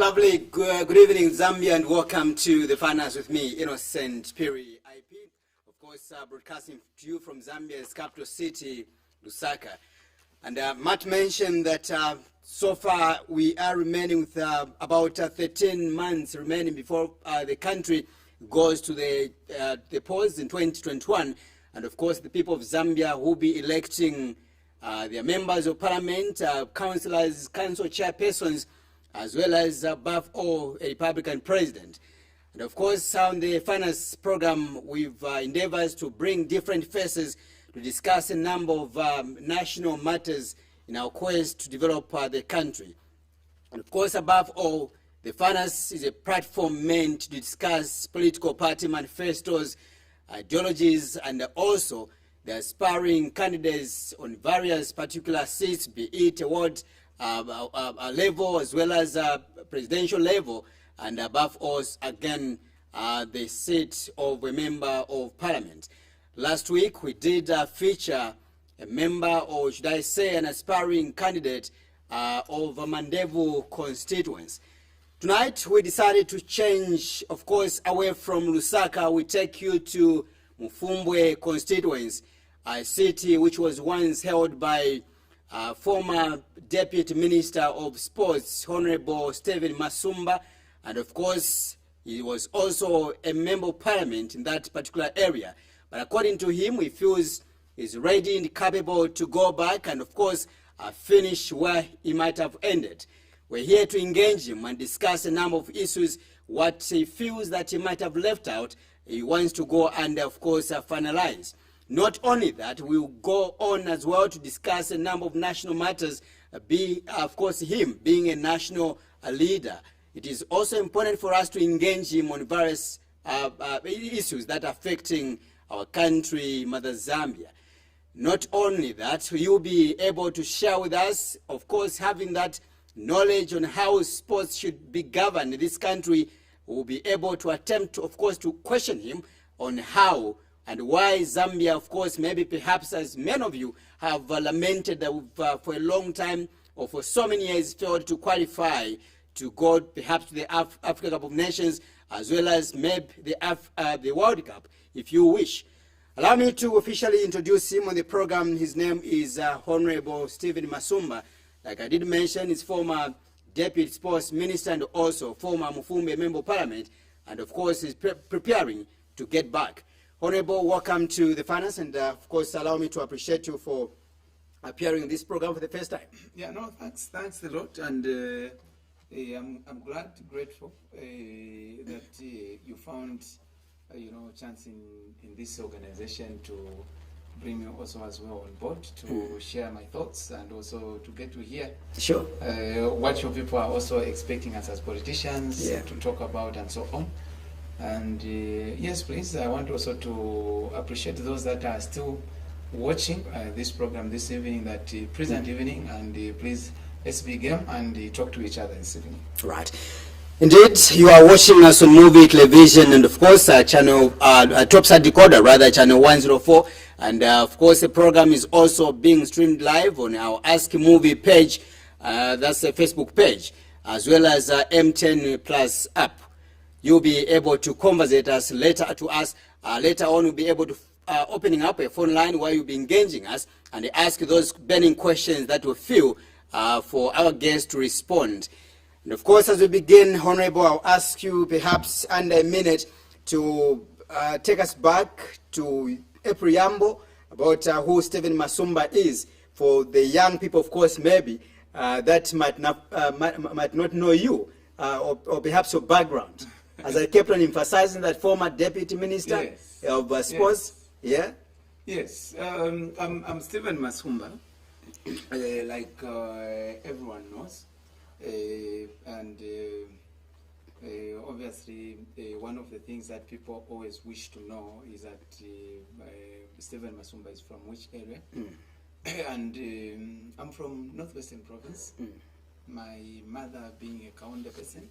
lovely. Good evening, Zambia, and welcome to the finance with me, Innocent Piri, IP. Of course, broadcasting to you from Zambia's capital city, Lusaka. And Matt mentioned that so far we are remaining with about 13 months remaining before the country goes to the polls in 2021. And of course, the people of Zambia will be electing their members of parliament, councillors, council chairpersons, as well as, above all, a Republican president. And of course, on the finance program, we've endeavors to bring different faces to discuss a number of national matters in our quest to develop the country. And of course, above all, the finance is a platform meant to discuss political party manifestos, ideologies, and also the aspiring candidates on various particular seats, be it award level as well as presidential level, and above all, again, the seat of a member of parliament. Last week, we did feature a member, or should I say, an aspiring candidate of a Mandevu constituency. Tonight, we decided to change, of course, away from Lusaka. We take you to Mufumbwe constituency, a city which was once held by former Deputy Minister of Sports, Honorable Stephen Masumba, and of course, he was also a member of parliament in that particular area. But according to him, he feels he's ready and capable to go back and, of course, finish where he might have ended. We're here to engage him and discuss a number of issues, what he feels that he might have left out, he wants to go and, of course, finalize. Not only that, we'll go on as well to discuss a number of national matters, of course, him being a national leader. It is also important for us to engage him on various issues that are affecting our country, Mother Zambia. Not only that, you'll be able to share with us, of course, having that knowledge on how sports should be governed in this country. We'll be able to attempt, of course, to question him on how and why Zambia, of course, maybe perhaps as many of you have lamented that for a long time or for so many years failed to qualify to go perhaps to the Africa Cup of Nations, as well as maybe the World Cup, if you wish. Allow me to officially introduce him on the program. His name is Honorable Stephen Masumba. Like I did mention, he's former Deputy Sports Minister and also former Mufumbe Member of Parliament, and of course he's preparing to get back. Honorable, welcome to the finance, and of course, allow me to appreciate you for appearing in this program for the first time. Yeah, no, thanks a lot, and I'm glad, grateful that you found, chance in this organization to bring me also as well on board to share my thoughts and also to get to hear what your people are also expecting us as politicians to talk about and so on. And yes, please, I want also to appreciate those that are still watching this program this evening, that present evening, and please, let's begin and talk to each other this evening. Right. Indeed, you are watching us on Muvi Television and of course channel Topside Decoder, rather channel 104. And of course the program is also being streamed live on our Ask Movie page, that's a Facebook page, as well as M10 Plus app. You'll be able to conversate us later later on. We'll be able to opening up a phone line where you'll be engaging us and ask those burning questions that we feel for our guests to respond. And of course, as we begin, Honorable, I'll ask you perhaps under a minute to take us back to a preamble about who Stephen Masumba is for the young people, of course, maybe that might not know you or perhaps your background. As I kept on emphasizing, that former Deputy Minister of Sports. Yes, I'm Stephen Masumba, like everyone knows, and obviously one of the things that people always wish to know is that Stephen Masumba is from which area, and I'm from Northwestern Province, my mother being a Kaunda person,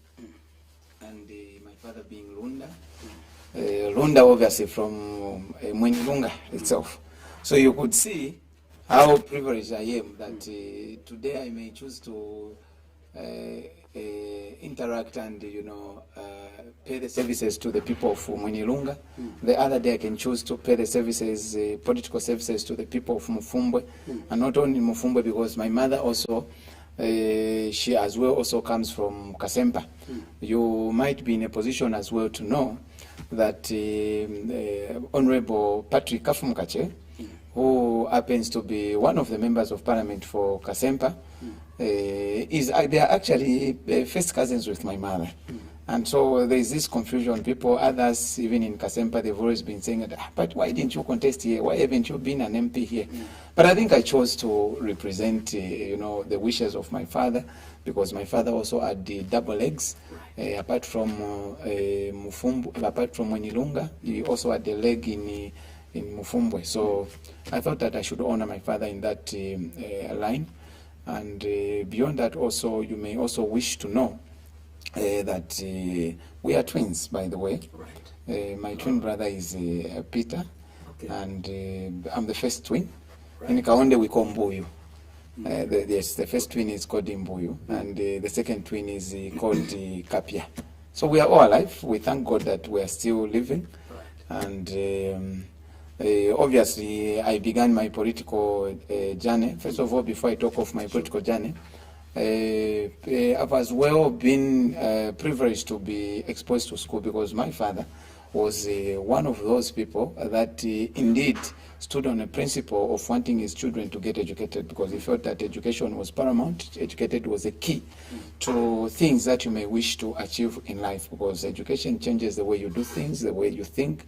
and my father being Lunda. Lunda obviously from Mwenyilunga itself. So you could see how privileged I am that today I may choose to interact and pay the services to the people of Mwenyilunga. The other day I can choose to pay the services, political services to the people of Mufumbwe, and not only Mufumbwe because my mother also, she as well also comes from Kasempa. You might be in a position as well to know that Honorable Patrick Kafumukache, who happens to be one of the members of parliament for Kasempa, they are actually first cousins with my mother. And so there is this confusion. People, others, even in Kasempa, they've always been saying, but why didn't you contest here? Why haven't you been an MP here? But I think I chose to represent, the wishes of my father, because my father also had the double legs. Apart from Mufumbu, apart from Mwenyilunga, he also had the leg in Mufumbwe. So I thought that I should honor my father in that line. And beyond that also, you may also wish to know that we are twins, by the way. Right. My twin brother is Peter, and I'm the first twin. Right. In Kaonde we call Mbuyu. The first twin is called Mbuyu, and the second twin is called Kapia. So we are all alive. We thank God that we are still living. Right. And obviously, I began my political journey. First of all, before I talk of my political journey, I've as well been privileged to be exposed to school because my father was one of those people that indeed stood on a principle of wanting his children to get educated, because he felt that education was paramount. Educated was a key to things that you may wish to achieve in life, because education changes the way you do things, the way you think,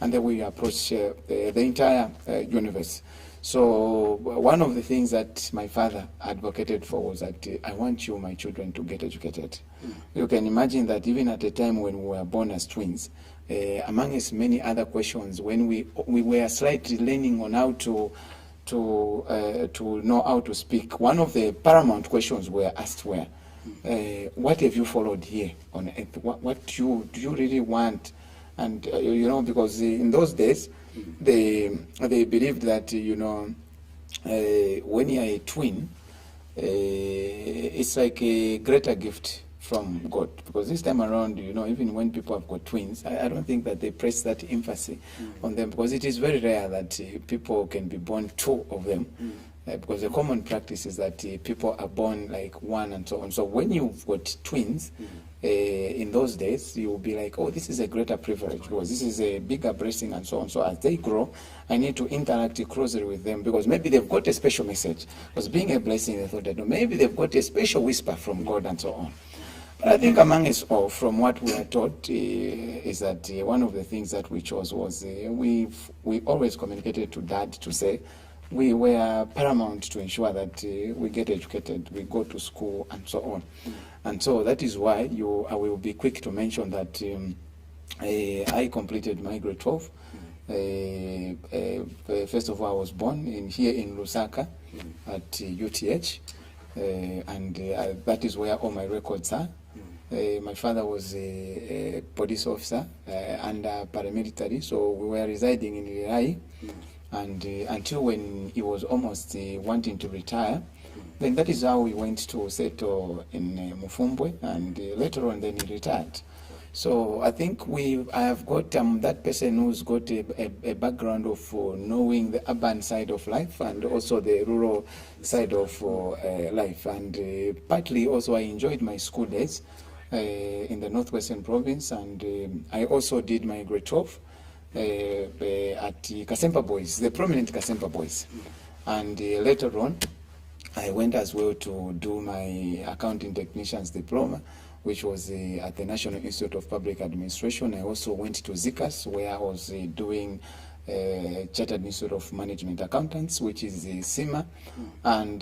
and the way you approach the entire universe. So one of the things that my father advocated for was that I want you, my children, to get educated. You can imagine that even at a time when we were born as twins, among us many other questions, when we were slightly learning on how to know how to speak, one of the paramount questions we were asked were, what have you followed here on earth? What do you really want? And because in those days, they believed that when you're a twin, it's like a greater gift from God, because this time around, even when people have got twins, I don't think that they press that emphasis on them, because it is very rare that people can be born two of them. Because the common practice is that people are born like one and so on. So when you've got twins, in those days, you will be like, oh, this is a greater privilege, because this is a bigger blessing and so on. So as they grow, I need to interact closely with them, because maybe they've got a special message. Because being a blessing, they thought that maybe they've got a special whisper from God and so on. But I think among us all, from what we are taught, is that one of the things that we chose was we always communicated to Dad to say, we were paramount to ensure that we get educated, we go to school, and so on. And so that is why I will be quick to mention that I completed my grade 12. First of all, I was born here in Lusaka at UTH, and that is where all my records are. My father was a police officer under paramilitary, so we were residing in Irai. And until when he was almost wanting to retire, then that is how we went to settle in Mufumbwe, and later on then he retired. So I think I have got that person who's got a background of knowing the urban side of life and also the rural side of life. And partly also I enjoyed my school days in the Northwestern Province, and I also did my grade 12 at Kasempa Boys, the prominent Kasempa Boys. And later on, I went as well to do my accounting technician's diploma, which was at the National Institute of Public Administration. I also went to ZICAS, where I was doing Chartered Institute of Management Accountants, which is CIMA. And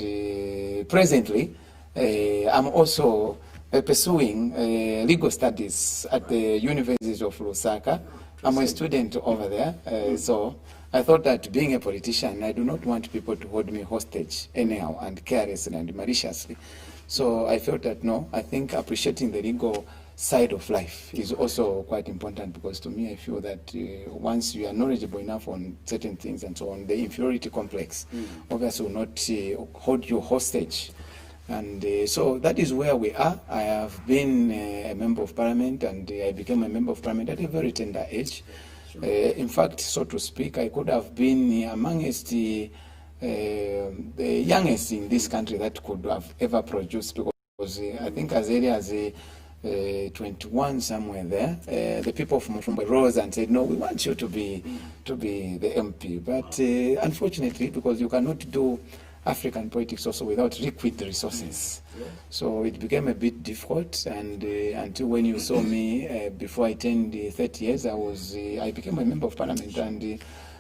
presently, I'm also pursuing legal studies at the University of Lusaka. I'm a student over there, so I thought that being a politician, I do not want people to hold me hostage anyhow and carelessly and maliciously. So I felt that no, I think appreciating the legal side of life is also quite important, because to me I feel that once you are knowledgeable enough on certain things and so on, the inferiority complex obviously will not hold you hostage And so that is where we are. I have been a member of parliament, and I became a member of parliament at a very tender age. In fact, so to speak, I could have been amongst the youngest in this country that could have ever produced, because I think as early as 21 somewhere there, the people from rose and said, no, we want you to be the MP. But unfortunately, because you cannot do African politics also without liquid resources. So it became a bit difficult, and until when you saw me before I turned 30 years, I became a member of parliament, and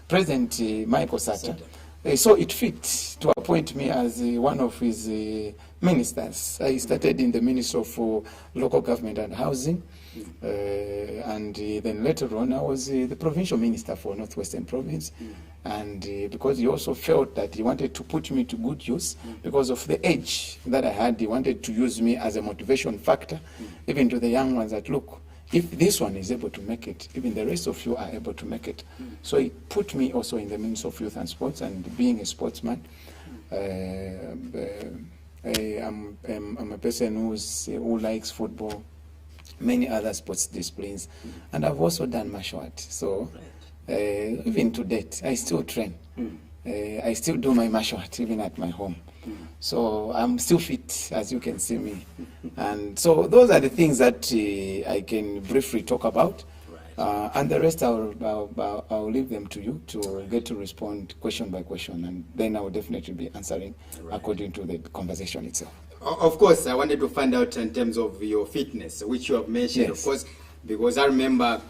President Michael Sata. So it fit to appoint me as one of his ministers. I started in the Ministry of Local Government and Housing, and then later on I was the provincial minister for Northwestern Province. And because he also felt that he wanted to put me to good use, because of the age that I had, he wanted to use me as a motivation factor, even to the young ones, that look, if this one is able to make it, even the rest of you are able to make it. So he put me also in the Ministry of Youth and Sports, and being a sportsman, I'm a person who likes football, many other sports disciplines, and I've also done martial arts. So even to date, I still train. I still do my martial arts even at my home. So I'm still fit, as you can see me. And so those are the things that I can briefly talk about. And the rest I'll leave them to you to get to respond question by question, and then I will definitely be answering according to the conversation itself. Of course, I wanted to find out in terms of your fitness, which you have mentioned, Yes. of course, because I remember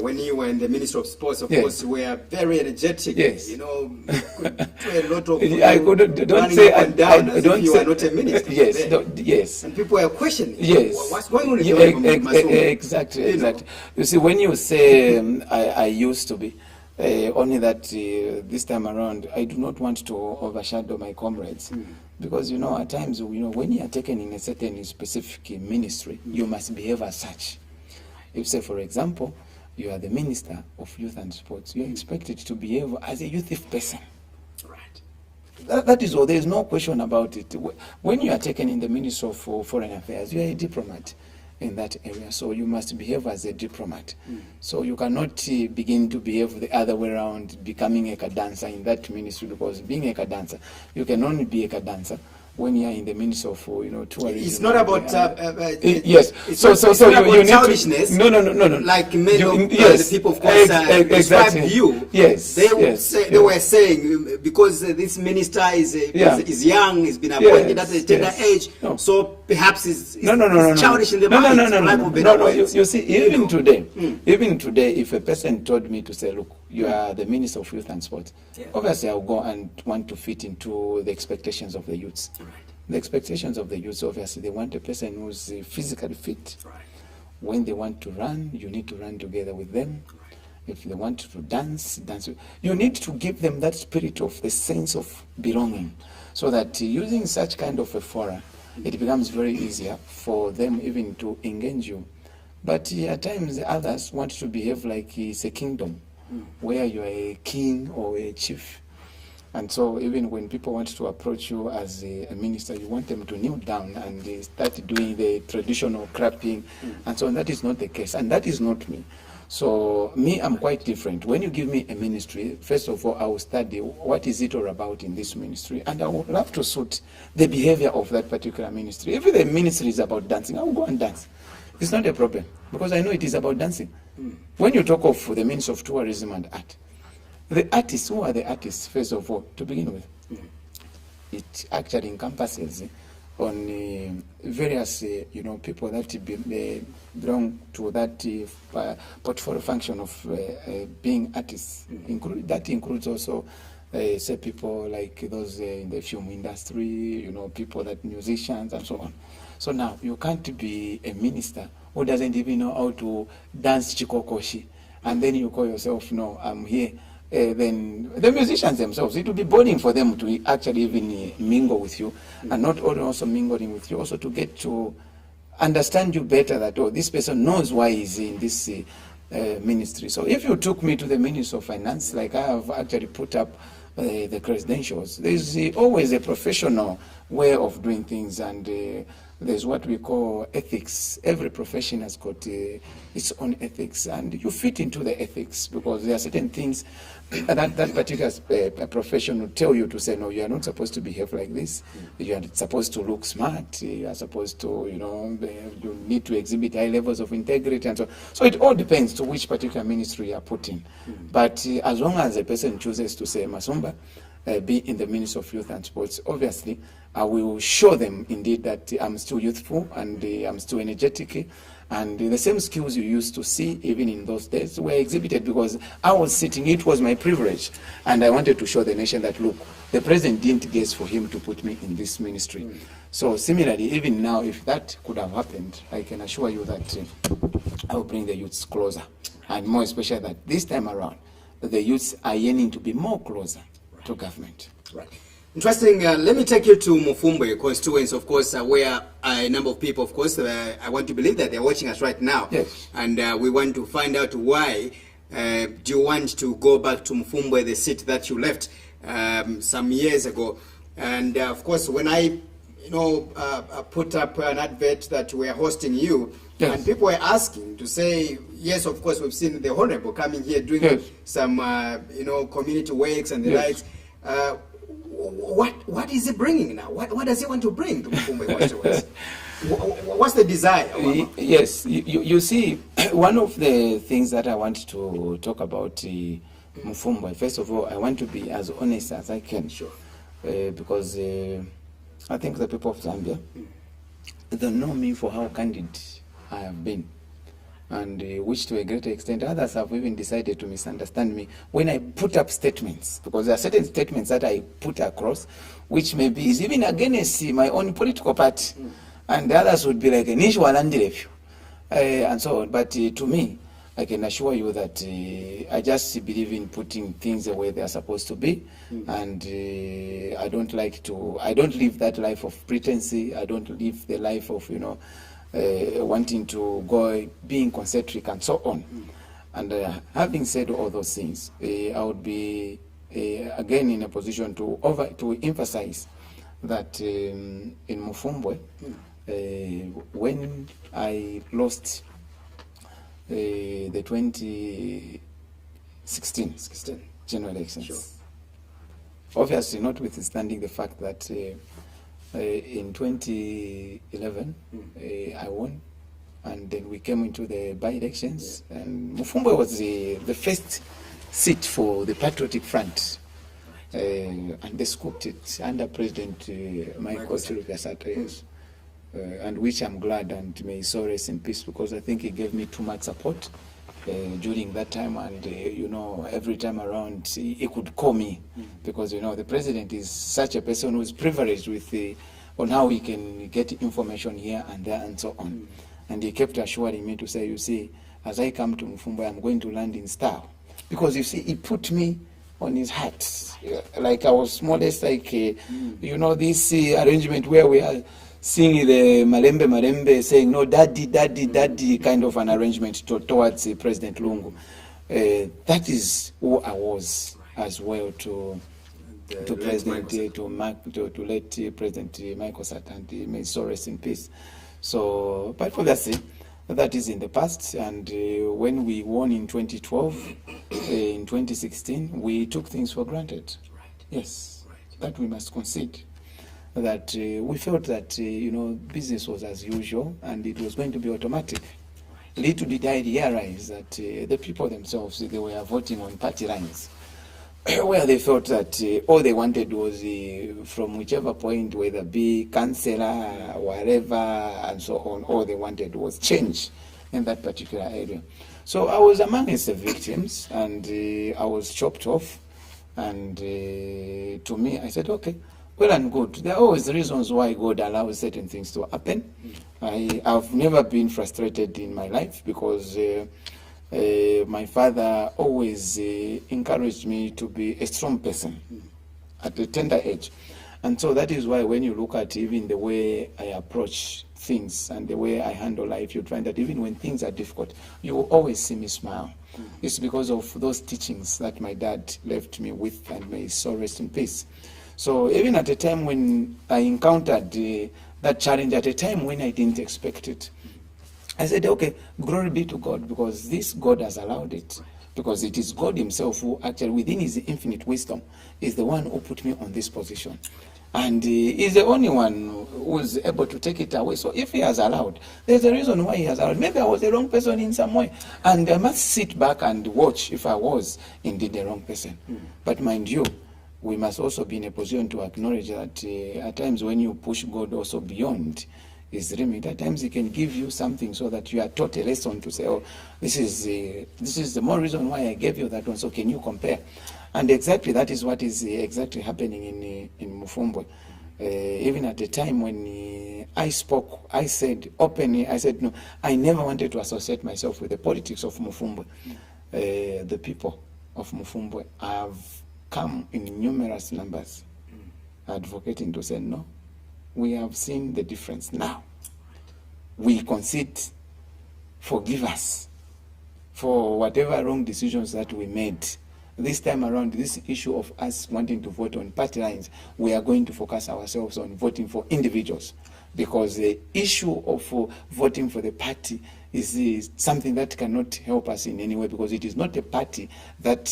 when you were in the Ministry of Sports, of course, you were very energetic. Yes. You know, could do a lot of I couldn't, don't running say, up and down as don't if you say, were not a minister. yes, then. yes. And people were questioning. Yes. What's going on with your Exactly, exactly. You see, when you say I used to be, only that this time around, I do not want to overshadow my comrades. Because, you know, at times, you know, when you are taken in a certain specific ministry, you must behave as such. If, say, for example, you are the Minister of Youth and Sports, you are expected to behave as a youth person. Right. That is all. There is no question about it. When you are taken in the Ministry of Foreign Affairs, you are a diplomat in that area, so you must behave as a diplomat. So you cannot begin to behave the other way around, becoming a cadancer in that ministry, because being a cadancer, you can only be a cadancer when you are in the Ministry of, tourism. It's not about yes. So you need childishness. No. Like many of the people, of course, describe you. Yes. They were saying because this minister is young, has been appointed at a tender age, so perhaps it's childish in the mind. No. You see, even today, if a person told me to say, look, you are the Minister of Youth and Sports, obviously I'll go and want to fit into the expectations of the youths. Right. The expectations of the youths, obviously, they want a person who's physically fit. Right. When they want to run, you need to run together with them. Right. If they want to dance. You need to give them that spirit of the sense of belonging, so that using such kind of a fora, it becomes very easier for them even to engage you. But at times, others want to behave like it's a kingdom, where you are a king or a chief. And so even when people want to approach you as a minister, you want them to kneel down and start doing the traditional clapping. And so that is not the case. And that is not me. So me, I'm quite different. When you give me a ministry, first of all, I will study what is it all about in this ministry. And I would love to suit the behavior of that particular ministry. If the ministry is about dancing, I will go and dance. It's not a problem, because I know it is about dancing. When you talk of the Ministry of Tourism and Art, the artists, who are the artists, first of all, to begin with? It actually encompasses on various, people that belong to that portfolio function of being artists. That includes also, say, people like those in the film industry, people that musicians and so on. So now, you can't be a minister who doesn't even know how to dance chikokoshi, and then you call yourself, no, I'm here. Then the musicians themselves, it will be boring for them to actually even mingle with you, and not only also mingling with you, also to get to understand you better, that, this person knows why he's in this ministry. So if you took me to the Ministry of Finance, like I have actually put up the credentials. There's always a professional way of doing things, and there's what we call ethics. Every profession has got its own ethics, and you fit into the ethics because there are certain things that particular profession will tell you to say, no, you are not supposed to behave like this. You are supposed to look smart. You are supposed to, you need to exhibit high levels of integrity and so on. So it all depends to which particular ministry you are put in. But as long as a person chooses to say, Masumba, be in the Ministry of Youth and Sports, obviously, I will show them indeed that I'm still youthful and I'm still energetic. And the same skills you used to see even in those days were exhibited because I was sitting, it was my privilege. And I wanted to show the nation that, look, the president didn't guess for him to put me in this ministry. So similarly, even now, if that could have happened, I can assure you that I will bring the youths closer. And more especially that this time around, the youths are yearning to be more closer to government. Right. Interesting. Let me take you to Mufumbe constituents, of course, where a number of people, of course, I want to believe that they're watching us right now. Yes. And we want to find out why do you want to go back to Mufumbe, the seat that you left some years ago. And of course, when I put up an advert that we are hosting you, yes, and people were asking to say, yes, of course, we've seen the Honorable coming here doing yes, some, community works and the yes, likes. What is he bringing now? What does he want to bring to Mufumbe constituency? What's the desire? Yes, you see, one of the things that I want to talk about Mufumbe, first of all, I want to be as honest as I can. Sure. Because I think the people of Zambia, they know me for how candid I have been. And which to a great extent others have even decided to misunderstand me when I put up statements, because there are certain statements that I put across which maybe is even against my own political party, and the others would be like an issue and so on. But to me, I can assure you that I just believe in putting things the way they are supposed to be, and I don't live that life of pretense. I don't live the life of wanting to go being concentric and so on. And having said all those things, I would be again in a position to emphasize that in Mufumbe, when I lost the 2016 general elections, sure, obviously notwithstanding the fact that in 2011, I won, and then we came into the by-elections, and Mufumbe was the first seat for the Patriotic Front, and they scooped it under President Michael Chilukasata, and which I'm glad, and may he so rest in peace, because I think he gave me too much support during that time, and every time around he could call me, because the president is such a person who is privileged with on how he can get information here and there and so on. And he kept assuring me to say, you see, as I come to Mufumbe, I'm going to land in style, because you see, he put me on his heart, like I was modest, like this arrangement where we are seeing the Malembe saying, no, daddy, kind of an arrangement towards President Lungu. That is who I was as well to President, to let President Michael Sata, may so rest in peace. So, but obviously, that is in the past. And when we won in 2012, in 2016, we took things for granted. Right. Yes, right, that we must concede. That we felt that business was as usual and it was going to be automatic. Right. Little did I realize that the people themselves, they were voting on party lines, where they felt that all they wanted was from whichever point, whether be councillor, whatever, and so on, all they wanted was change in that particular area. So I was amongst the victims, and I was chopped off, and to me, I said, okay, well and good. There are always reasons why God allows certain things to happen. I've never been frustrated in my life, because my father always encouraged me to be a strong person at a tender age. And so that is why when you look at even the way I approach things and the way I handle life, you find that even when things are difficult, you will always see me smile. It's because of those teachings that my dad left me with, and may his soul rest in peace. So even at a time when I encountered that challenge, at a time when I didn't expect it, I said, okay, glory be to God, because this God has allowed it. Because it is God himself who actually, within his infinite wisdom, is the one who put me on this position. And he's the only one who's able to take it away. So if he has allowed, there's a reason why he has allowed. Maybe I was the wrong person in some way. And I must sit back and watch if I was indeed the wrong person. But mind you, we must also be in a position to acknowledge that at times when you push God also beyond his remit, at times he can give you something so that you are taught a lesson to say, oh, this is the more reason why I gave you that one, so can you compare? And exactly that is what is exactly happening in Mufumbwe. Even at the time when I spoke, I said openly, I said, no, I never wanted to associate myself with the politics of Mufumbwe. The people of Mufumbwe have come in numerous numbers advocating to say, no, we have seen the difference now. We concede, forgive us for whatever wrong decisions that we made. This time around, this issue of us wanting to vote on party lines, we are going to focus ourselves on voting for individuals, because the issue of voting for the party is something that cannot help us in any way, because it is not a party that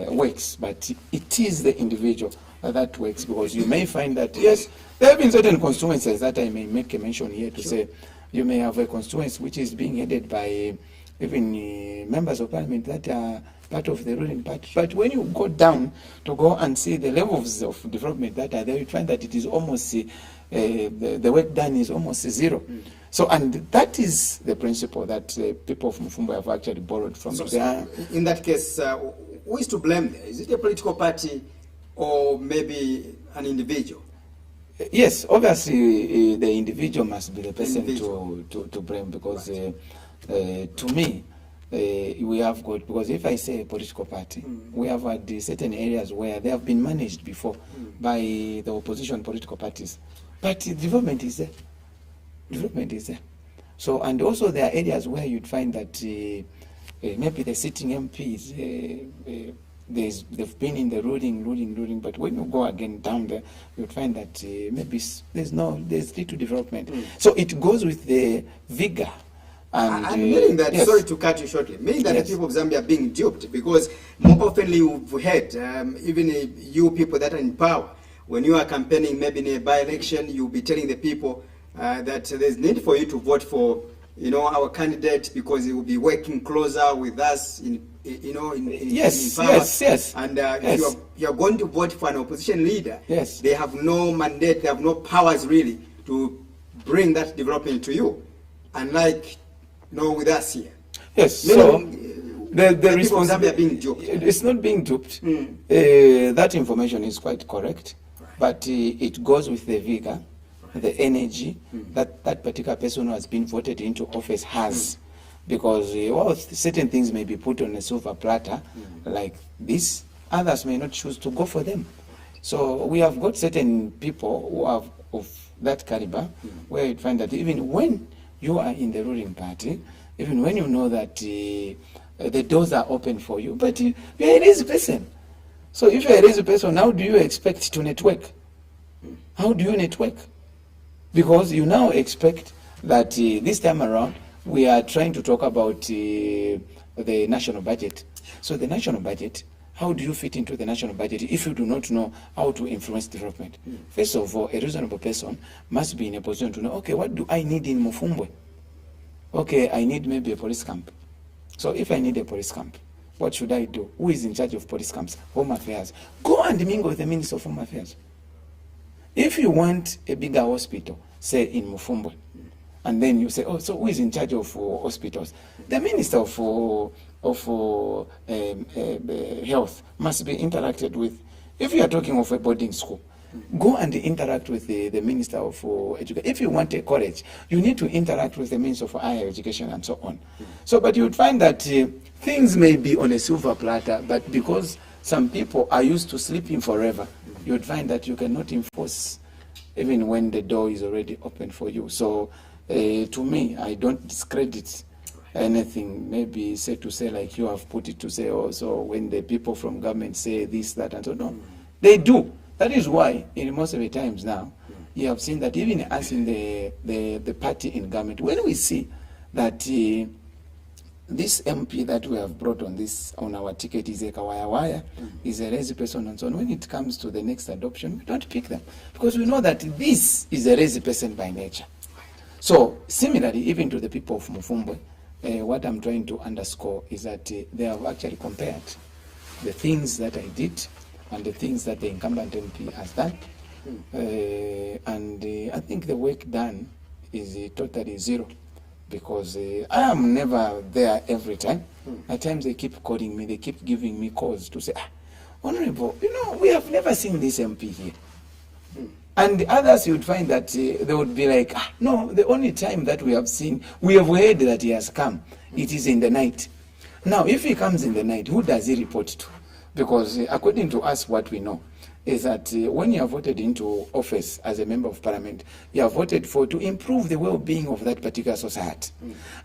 works, but it is the individual that works. Because you may find that, yes, there have been certain constituencies that I may make a mention here to say, you may have a constituency which is being headed by even members of parliament that are part of the ruling party. But when you go down to go and see the levels of development that are there, you find that it is almost, the work done is almost zero. So, and that is the principle that people of Mufumbwe have actually borrowed from. So in that case, who is to blame there? Is it a political party or maybe an individual? Yes, obviously the individual must be the person to blame, because to me, we have got, because if I say a political party, we have had certain areas where they have been managed before by the opposition political parties. But development is there. Development is there. So, and also there are areas where you'd find that maybe the sitting MPs, they've been in the ruling, but when you go again down there, you'd find that maybe there's little development. So it goes with the vigor. And I'm meaning that, yes. Sorry to cut you shortly, meaning that Yes. the people of Zambia are being duped, because more oftenly we've heard, even you people that are in power, when you are campaigning maybe in a by-election, you'll be telling the people that there's need for you to vote for, our candidate, because he will be working closer with us in power. Yes. And if you're going to vote for an opposition leader, yes, they have no mandate, they have no powers really to bring that development to you. Unlike with us here. Yes, so the people of Zambia are being duped. It's not being duped. That information is quite correct, but it goes with the vigor, the energy that particular person who has been voted into office has. Because certain things may be put on a silver platter like this, others may not choose to go for them. So we have got certain people who are of that caliber, where you find that even when you are in the ruling party, even when you know that the doors are open for you, but you're a lazy person. So if you're a lazy person, how do you expect to network? How do you network? Because you now expect that this time around, we are trying to talk about the national budget. So the national budget, how do you fit into the national budget if you do not know how to influence development? First of all, a reasonable person must be in a position to know, okay, what do I need in Mufumbwe? Okay, I need maybe a police camp. So if I need a police camp, what should I do? Who is in charge of police camps? Home Affairs. Go and mingle with the Minister of Home Affairs. If you want a bigger hospital, say in Mufumbwe, and then you say, oh, so who is in charge of hospitals? The Minister of Health must be interacted with. If you are talking of a boarding school, go and interact with the Minister of Education. If you want a college, you need to interact with the Minister of Higher Education and so on. So, but you would find that things may be on a silver platter, but because some people are used to sleeping forever, you would find that you cannot enforce even when the door is already open for you. So to me, I don't discredit anything, maybe say to say like you have put it to say, oh, so when the people from government say this, that, and so, no, they do. That is why in most of the times now, you have seen that even us in the party in government, when we see that this MP that we have brought on our ticket is a kawaya, is a lazy person and so on, when it comes to the next adoption, we don't pick them because we know that this is a lazy person by nature. So similarly, even to the people of Mufumbwe, what I'm trying to underscore is that they have actually compared the things that I did and the things that the incumbent MP has done. And I think the work done is totally zero because I am never there every time. At times they keep calling me, they keep giving me calls to say, Honorable, we have never seen this MP here. And the others, you would find that they would be like, no, the only time that we have heard that he has come, it is in the night. Now, if he comes in the night, who does he report to? Because according to us, what we know is that when you are voted into office as a member of parliament, you are voted for to improve the well-being of that particular society.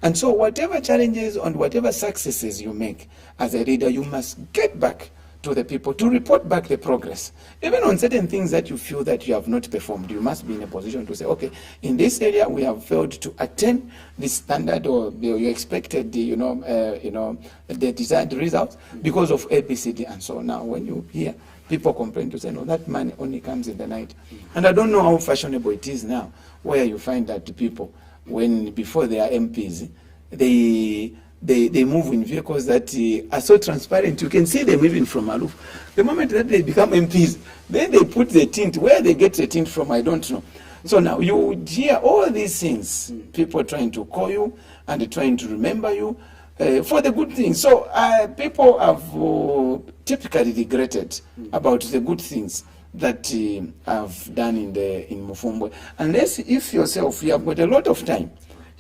And so whatever challenges and whatever successes you make as a leader, you must get back to the people to report back the progress. Even on certain things that you feel that you have not performed, you must be in a position to say, okay, in this area we have failed to attain the standard or you expected the desired results because of ABCD and so on. Now when you hear people complain to say, no, that money only comes in the night. And I don't know how fashionable it is now, where you find that people, before they are MPs, they move in vehicles that are so transparent. You can see them even from aloof. The moment that they become MPs, then they put the tint. Where they get the tint from, I don't know. So now you would hear all these things, people trying to call you and trying to remember you for the good things. So people have typically regretted about the good things that I've done in Mufumbwe. Unless if yourself, you have got a lot of time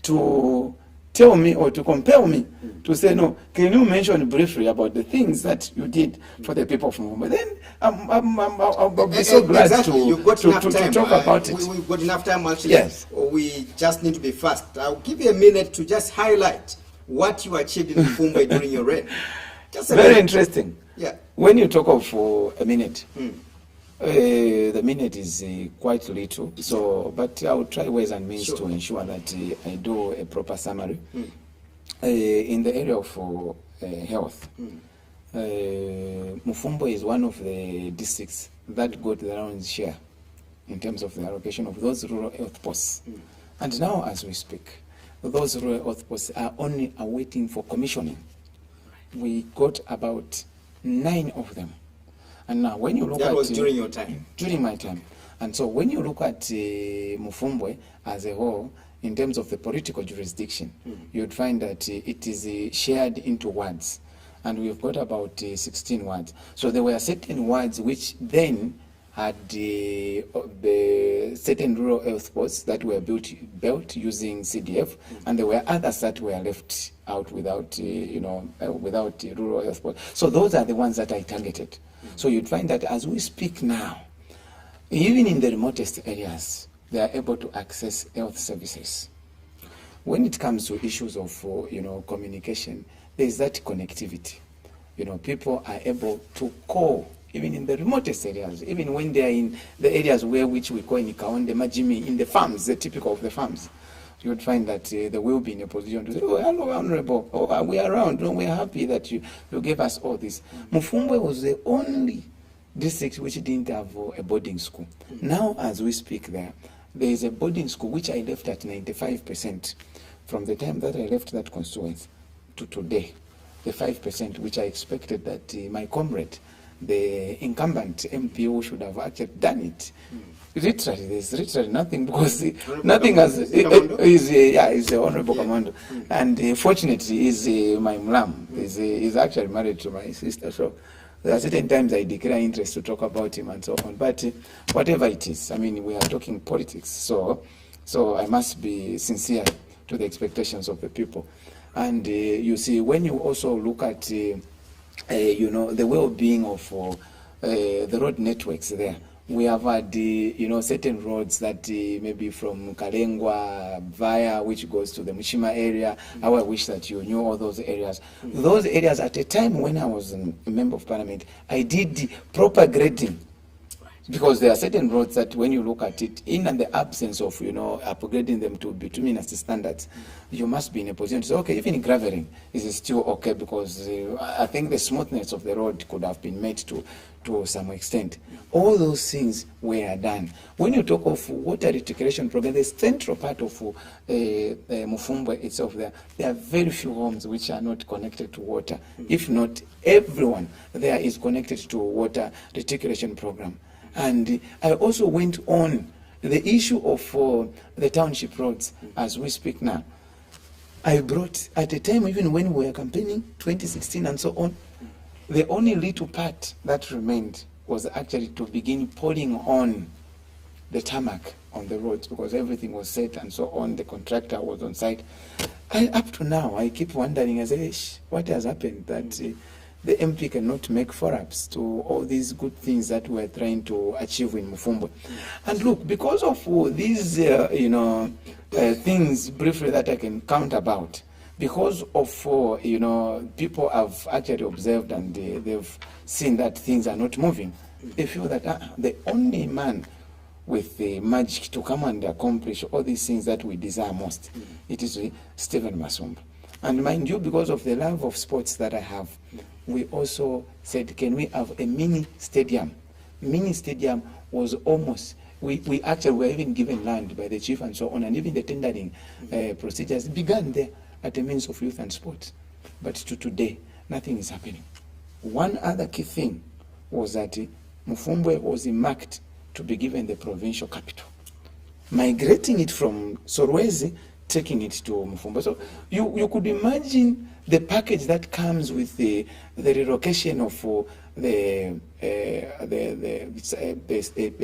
to tell me or to compel me to say, no, can you mention briefly about the things that you did for the people from Mufumbwe? Then I'll be so glad to talk about it. We've got enough time actually. Yes. We just need to be fast. I'll give you a minute to just highlight what you achieved in Mufumbwe during your reign. Just very interesting. Yeah. When you talk of a minute, the minute is quite little, so but I will try ways and means to ensure that I do a proper summary. In the area of health, Mufumbwe is one of the districts that got the lion's share in terms of the allocation of those rural health posts. And now as we speak, those rural health posts are only awaiting for commissioning. We got about 9 of them. And now when you look that was during your time? During my time. And so when you look at Mufumbwe as a whole, in terms of the political jurisdiction, you'd find that it is shared into wards. And we've got about 16 wards. So there were certain wards which then had the certain rural health posts that were built using CDF, and there were others that were left out without rural health posts. So those are the ones that I targeted. So you'd find that as we speak now, even in the remotest areas, they are able to access health services. When it comes to issues of communication, there is that connectivity. People are able to call even in the remotest areas, even when they are in the areas which we call in Kaonde, Majimi, in the farms, the typical of the farms. You would find that they will be in a position to say, oh, hello, Honorable, oh, we are around, no, we are happy that you gave us all this. Mufumbwe was the only district which didn't have a boarding school. Now, as we speak there is a boarding school which I left at 95% from the time that I left that constituency to today. The 5% which I expected that my comrade, the incumbent MP, should have actually done it. Literally, there's literally nothing, because nothing has is the Honorable Commando, and fortunately is my mlam is actually married to my sister. So there are certain times I declare interest to talk about him and so on. But whatever it is, I mean, we are talking politics, so I must be sincere to the expectations of the people. And you see, when you also look at the well-being of the road networks there. We have had, certain roads that maybe from Kalengwa via, which goes to the Mushima area. How I wish that you knew all those areas. Those areas, at a time when I was a member of parliament, I did proper grading. Because there are certain roads that when you look at it, in the absence of, upgrading them to bituminous standards, you must be in a position to say, okay, even graveling is still okay, because I think the smoothness of the road could have been made to some extent. All those things were done. When you talk of water rectification program, the central part of Mufumbwe itself, there are very few homes which are not connected to water. If not, everyone there is connected to water rectification program. And I also went on the issue of the township roads as we speak now. I brought, at a time even when we were campaigning, 2016 and so on, the only little part that remained was actually to begin pouring on the tarmac on the roads, because everything was set and so on. The contractor was on site. Up to now, I keep wondering, I say, what has happened that the MP cannot make follow-ups to all these good things that we're trying to achieve in Mufumbwe. And look, because of these, things briefly that I can count about, because of, people have actually observed and they've seen that things are not moving, they feel that the only man with the magic to come and accomplish all these things that we desire most, it is Stephen Masumba. And mind you, because of the love of sports that I have, we also said, can we have a mini stadium? Mini stadium was almost, we actually were even given land by the chief and so on, and even the tendering procedures began there at the means of youth and sports. But to today, nothing is happening. One other key thing was that Mufumbwe was earmarked to be given the provincial capital. Migrating it from Sorwezi, taking it to Mufumbwe. So you could imagine the package that comes with the relocation of the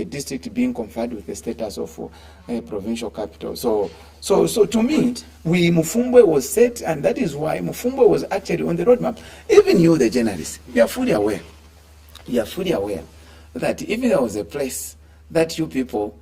district being conferred with the status of a provincial capital. So to me, Mufumbwe was set, and that is why Mufumbwe was actually on the roadmap. Even you, the journalists, you are fully aware. You are fully aware that even there was a place that you people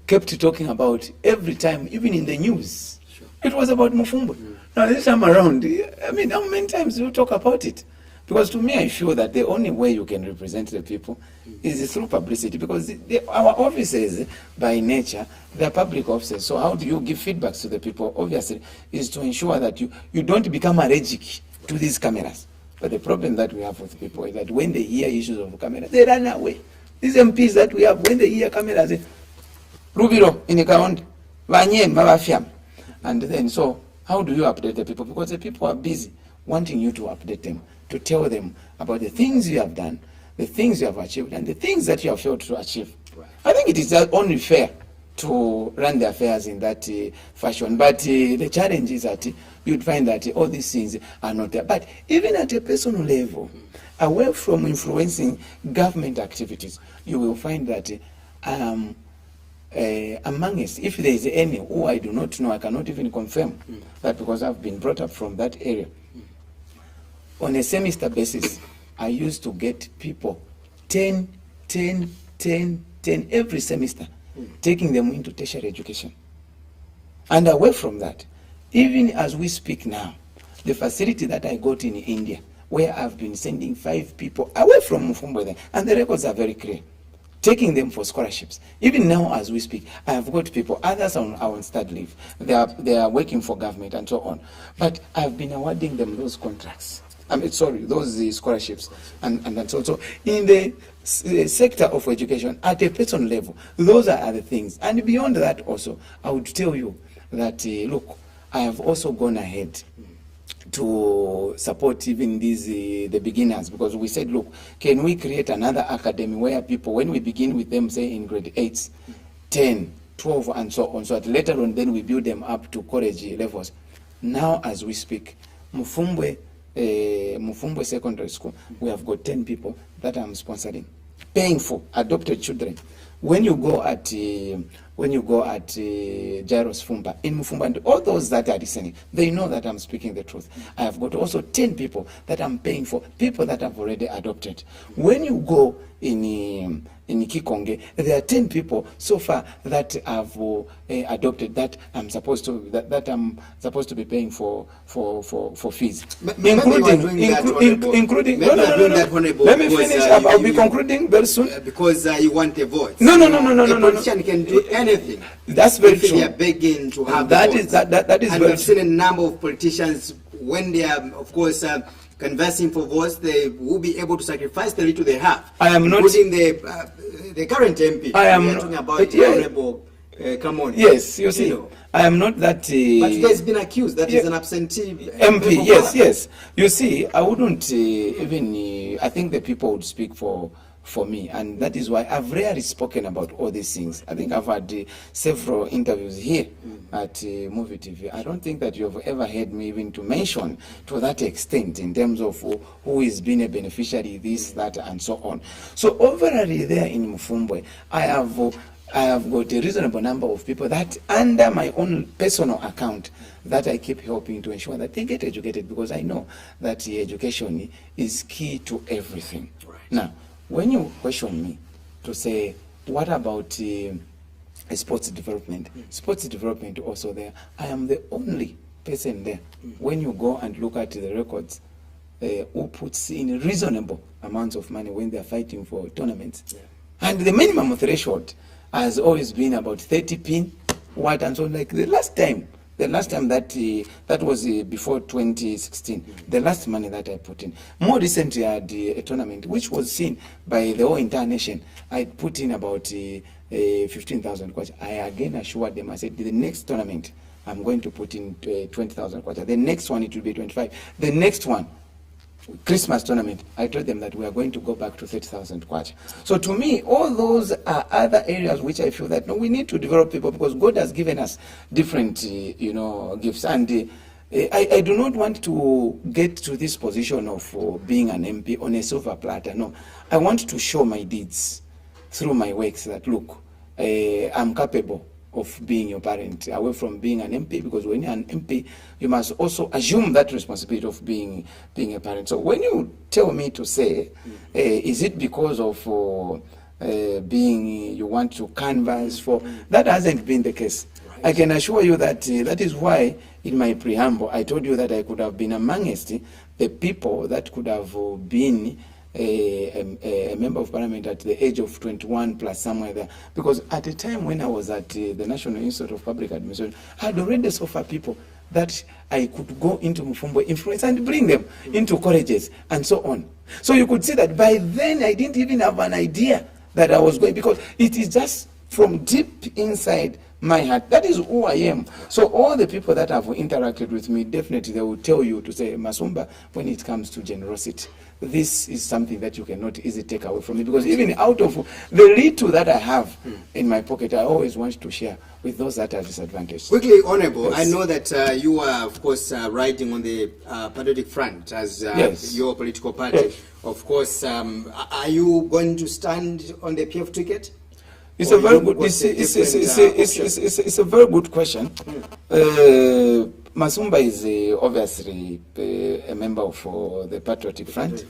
kept talking about every time, even in the news. Sure. It was about Mufumbwe. Now this time around, I mean, how many times do you talk about it? Because to me, I feel that the only way you can represent the people is through publicity, because our offices, by nature, they are public offices. So how do you give feedbacks to the people? Obviously, is to ensure that you don't become allergic to these cameras. But the problem that we have with people is that when they hear issues of cameras, they run away. These MPs that we have, when they hear cameras, they Rubiro in account, and then so how do you update the people? Because the people are busy wanting you to update them, to tell them about the things you have done, the things you have achieved, and the things that you have failed to achieve. Right. I think it is only fair to run the affairs in that fashion. But the challenge is that you'd find that all these things are not there. But even at a personal level, away from influencing government activities, you will find that among us, if there is any who I do not know, I cannot even confirm that, because I've been brought up from that area. On a semester basis, I used to get people 10 every semester, taking them into tertiary education. And away from that, even as we speak now, the facility that I got in India, where I've been sending 5 people away from Mufumbwe, and the records are very clear, taking them for scholarships. Even now as we speak, I have got people, others are on study leave. They are working for government and so on. But I've been awarding them those contracts. Those scholarships. And so in the sector of education, at a personal level, those are other things. And beyond that also, I would tell you that, look, I have also gone ahead to support even these the beginners, because we said, look, can we create another academy where people, when we begin with them, say in grade 8, 10, 12, and so on, so that later on then we build them up to college levels. Now as we speak, Mufumbwe Secondary School, we have got 10 people that I'm sponsoring, paying for adopted children. when you go at Jairus Fumba, in Mufumba, and all those that are listening, they know that I'm speaking the truth. I have got also 10 people that I'm paying for, people that have already adopted. When you go in Kikonge, there are 10 people so far that have adopted that I'm supposed to be paying for fees, including. No. Let me finish. I'll be concluding very soon. Because you want a voice. No. A politician can do anything. That's very if true. They are begging to have that the is votes. that is and very we've seen a number of politicians when they are, of course, conversing for votes, they will be able to sacrifice the little they have. I am not including the current MP. I am we are not, talking about Honorable. Come on. Yes, you see, I am not that. But he has been accused that he's an absentee MP. Yes. You see, I wouldn't even. I think the people would speak for me, and that is why I've rarely spoken about all these things. I think I've had several interviews here at Muvi TV. I don't think that you have ever heard me even to mention to that extent in terms of who is being a beneficiary, this, that, and so on. So overall there in Mufumbwe, I have got a reasonable number of people that under my own personal account that I keep helping to ensure that they get educated, because I know that education is key to everything. Right. Now, when you question me to say, what about sports development? Sports development also there. I am the only person there. When you go and look at the records, who puts in reasonable amounts of money when they are fighting for tournaments. Yeah. And the minimum threshold has always been about 30 pin, what, and so like the last time that was before 2016, the last money that I put in. More recently, I had a tournament which was seen by the whole entire nation. I put in about 15,000 kwacha. I again assured them, I said, the next tournament, I'm going to put in 20,000 kwacha. The next one, it will be 25. The next one, Christmas tournament, I told them that we are going to go back to 30,000 kwacha. So to me, all those are other areas which I feel that no, we need to develop people, because God has given us different, gifts. And I do not want to get to this position of being an MP on a silver platter. No, I want to show my deeds through my works that look, I'm capable of being your parent, away from being an MP, because when you're an MP, you must also assume that responsibility of being a parent. So when you tell me to say, is it because of you want to canvass for, that hasn't been the case. Right. I can assure you that that is why in my preamble I told you that I could have been amongst the people that could have been a member of parliament at the age of 21 plus somewhere there, because at the time when I was at the National Institute of Public Administration, I had already so far people that I could go into Mufumbo influence and bring them into colleges and so on. So you could see that by then I didn't even have an idea that I was going, because it is just from deep inside my heart. That is who I am. So all the people that have interacted with me, definitely they will tell you to say, Masumba, when it comes to generosity, this is something that you cannot easily take away from me, because even out of the little that I have in my pocket, I always want to share with those that are disadvantaged. Quickly, Honorable, yes. I know that you are, of course, riding on the patriotic front as yes. your political party. Yes. Of course, are you going to stand on the PF ticket? It's a very good. It's a very good question. Masumba is obviously a member of the Patriotic Front.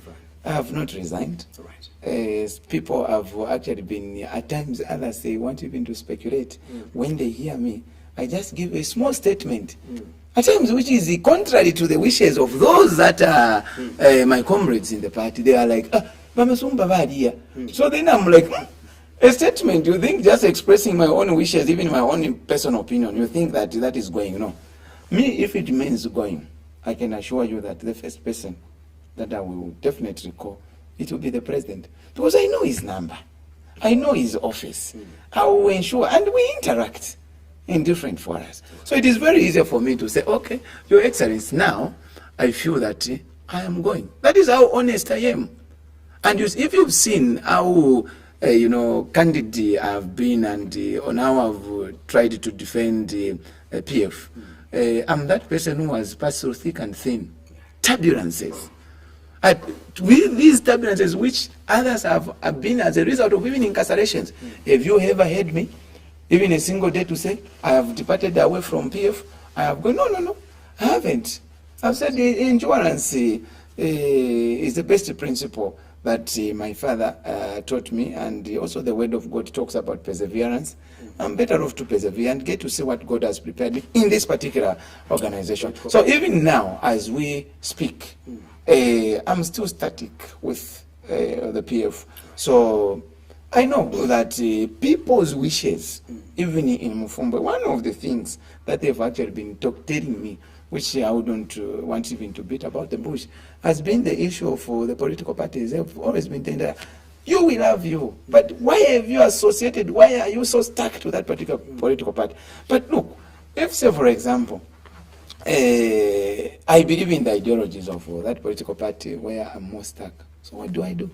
I have not resigned. Right. People have actually been, at times others they want even to speculate. When they hear me, I just give a small statement. At times which is contrary to the wishes of those that are my comrades in the party. They are like, Masumba Vadia. So then I'm like, a statement, you think just expressing my own wishes, even my own personal opinion, you think that that is going, no. Me, if it means going, I can assure you that the first person that I will definitely call, it will be the president. Because I know his number. I know his office. I will ensure, and we interact in different forums. So it is very easy for me to say, okay, Your Excellency, now I feel that I am going. That is how honest I am. And if you've seen how candid I've been and on how I've tried to defend PF. I'm that person who has passed through thick and thin, turbulences. With these turbulences, which others have been as a result of even incarcerations. Have you ever heard me, even a single day, to say, I have departed away from PF? I have gone, no, I haven't. I've said endurance is the best principle that my father taught me, and also the word of God talks about perseverance. I'm better off to persevere and get to see what God has prepared me in this particular organization. So even now, as we speak, I'm still static with the PF. So I know that people's wishes, even in Mufumbo, one of the things that they've actually been telling me, which I wouldn't want even to beat about the bush, has been the issue of the political parties. They've always been saying that, you will have you, but why have you associated, why are you so stuck to that particular political party? But look, if say for example, I believe in the ideologies of that political party where I'm more stuck, so what do I do?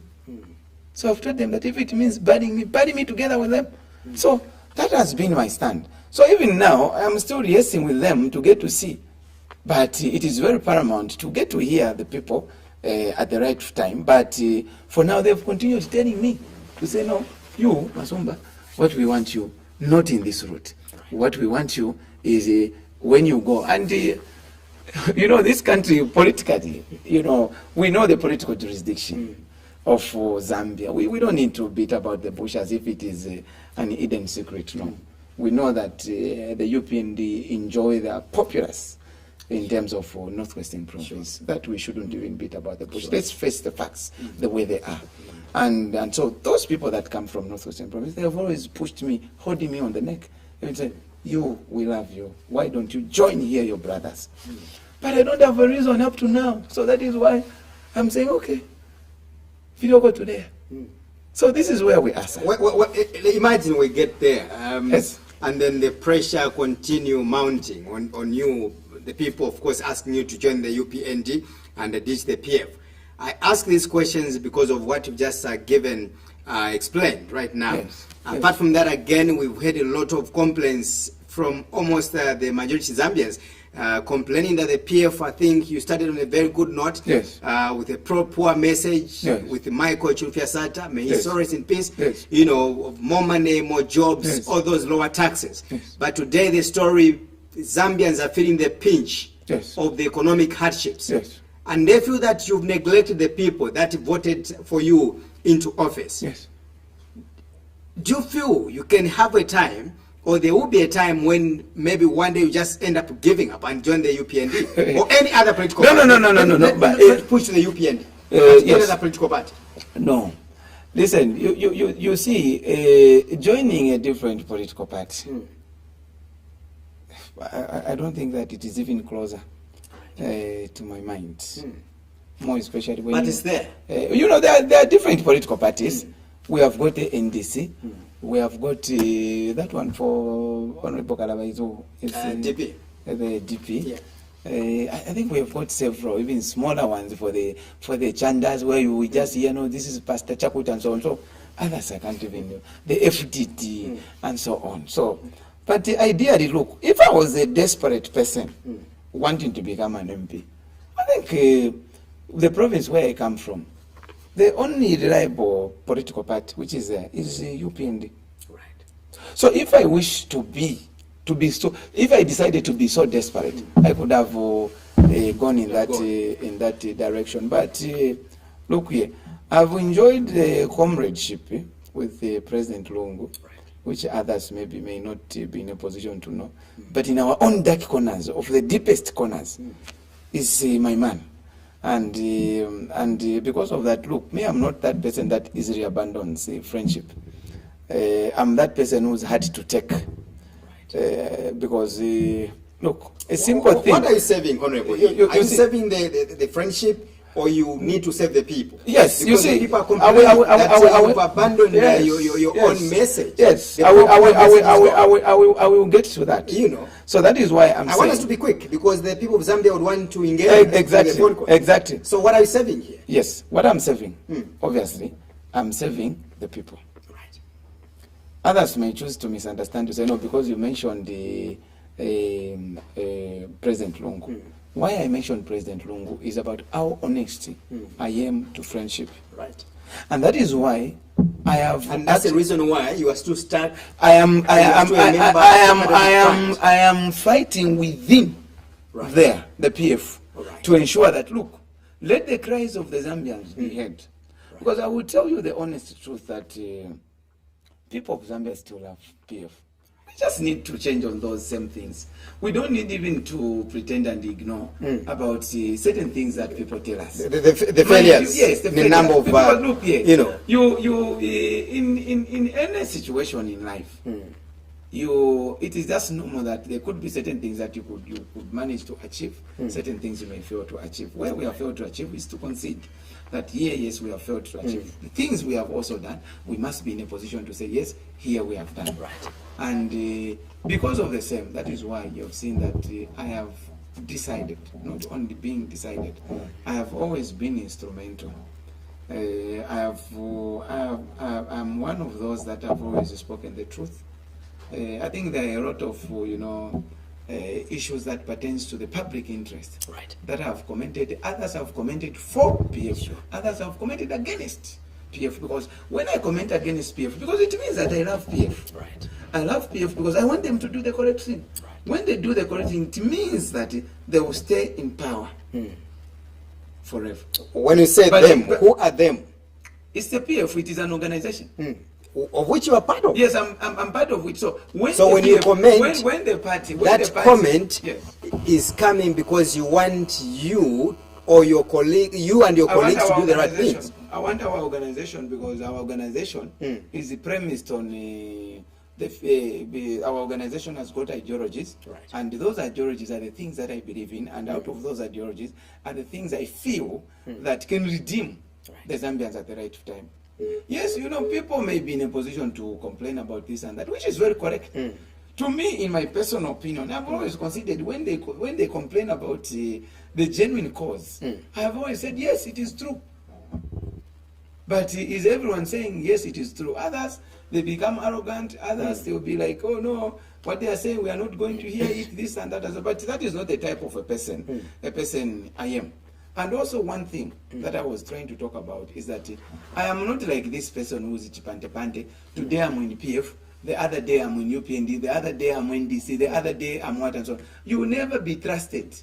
So I've told them that if it means bury me together with them. So that has been my stand. So even now, I'm still liaising with them to get to see. But it is very paramount to get to hear the people at the right time. But for now, they've continued telling me to say, no, you, Masumba, what we want you, not in this route. What we want you is when you go. And, you know, this country politically, you know, we know the political jurisdiction of Zambia. We don't need to beat about the bush as if it is an hidden secret, no. We know that the UPND enjoy their populace in terms of Northwestern Province, that we shouldn't even beat about the bush. Let's face the facts the way they are. And so those people that come from Northwestern Province, they have always pushed me, holding me on the neck, and said, you, we love you. Why don't you join here, your brothers? But I don't have a reason up to now. So that is why I'm saying, okay, video go to there. So this is where we are. Imagine we get there, Yes. and then the pressure continue mounting on you, the people, of course, asking you to join the UPND and ditch the PF. I ask these questions because of what you've just explained right now. Yes. Apart from that, again, we've heard a lot of complaints from almost the majority Zambians, complaining that the PF, I think you started on a very good note, Yes. with a pro-poor message, Yes. with Michael Chulfiasata, may Yes. he rest in peace, Yes. you know, more money, more jobs, Yes. all those lower taxes. Yes. But today the story, Zambians are feeling the pinch Yes. of the economic hardships. Yes. And they feel that you've neglected the people that voted for you into office. Yes. Do you feel you can have a time, or there will be a time when maybe one day you just end up giving up and join the UPND or any other political party? No. Let's push to the UPND. Any Yes. other political party. No. Listen, you see, joining a different political party, I don't think that it is even closer to my mind. More especially when But it's there. You know, there are different political parties. We have got the NDC. We have got that one for Honorable Kalabaizo. DP. The DP. Yeah. I think we have got several, even smaller ones for the Chandas, where you just hear, no, this is Pastor Chakut and so on. So others I can't even know. The FDT and so on. So, but ideally, look, if I was a desperate person wanting to become an MP, I think the province where I come from, the only reliable political party which is there is UPND. Right. So if I wish to be so, if I decided to be so desperate, I could have gone in that direction. But look here, I've enjoyed the comradeship with President Lungu, which others maybe may not be in a position to know. But in our own dark corners, of the deepest corners, is my man. And because of that, look, me, I'm not that person that easily abandons friendship. I'm that person who's hard to take. Because, look, a simple thing. What are you saving, Honorable? Are you saving the friendship, or you need to save the people? Yes, because you see, the people are complaining that you've abandoned your own message. Yes, The I will get to that. You know. So that is why I'm saying. I want us to be quick, because the people of Zambia would want to engage. Exactly. So what are you saving here? Yes, what I'm saving, obviously, I'm saving the people. Right. Others may choose to misunderstand, to say, no, because you mentioned the President Lungu. why I mentioned President Lungu is about how honest I am to friendship. Right. And that is why I have. And that's the reason why you are still stuck. I am fighting within there, the PF, to ensure that, look, let the cries of the Zambians be heard. Because I will tell you the honest truth that people of Zambia still love PF. We just need to change on those same things. We don't need even to pretend and ignore about certain things that people tell us. The failures. Yes, the failures. Number of, because look, you know. In any situation in life, it is just normal that there could be certain things that you could manage to achieve, certain things you may fail to achieve. Where we have failed to achieve is to concede that yes, we have failed to achieve. The things we have also done, we must be in a position to say, yes, here we have done. Right. And because of the same, that is why you have seen that I have decided, not only being decided, I have always been instrumental. I'm one of those that have always spoken the truth. I think there are a lot of, issues that pertains to the public interest that I have commented. Others have commented for PF. Others have commented against PF. Because when I comment against PF, because it means that I love PF. Right. I love PF because I want them to do the correct thing. Right. When they do the correct thing, it means that they will stay in power forever. When you say them, who are them? It's the PF. It is an organization. Of which you are part of. Yes, I'm part of it. So when you comment, when the party, comment is coming because you want you or your colleague, you and your colleagues to do the right things. I want our organization because our organization is premised on our organization has got ideologies, and those ideologies are the things that I believe in, and out of those ideologies are the things I feel that can redeem the Zambians at the right time. Yes, people may be in a position to complain about this and that, which is very correct. To me, in my personal opinion, I've always considered when they complain about the genuine cause, I have always said, yes, it is true. But is everyone saying, yes, it is true? Others, they become arrogant. Others, they'll be like, oh, no, what they are saying, we are not going to hear it, this and that. But that is not the type of a person I am. And also one thing that I was trying to talk about is that I am not like this person who's chipante. Today I'm in PF, the other day I'm in UPND, the other day I'm in DC, the other day I'm what and so on. You will never be trusted.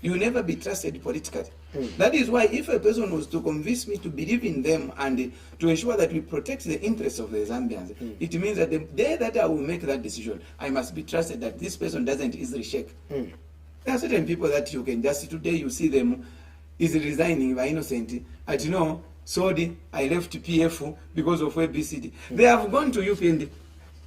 You will never be trusted politically. That is why if a person was to convince me to believe in them and to ensure that we protect the interests of the Zambians, it means that the day that I will make that decision, I must be trusted that this person doesn't easily shake. There are certain people that you can just, today you see them, is resigning by innocent. Sorry, I left PF because of ABCD. They have gone to UPND.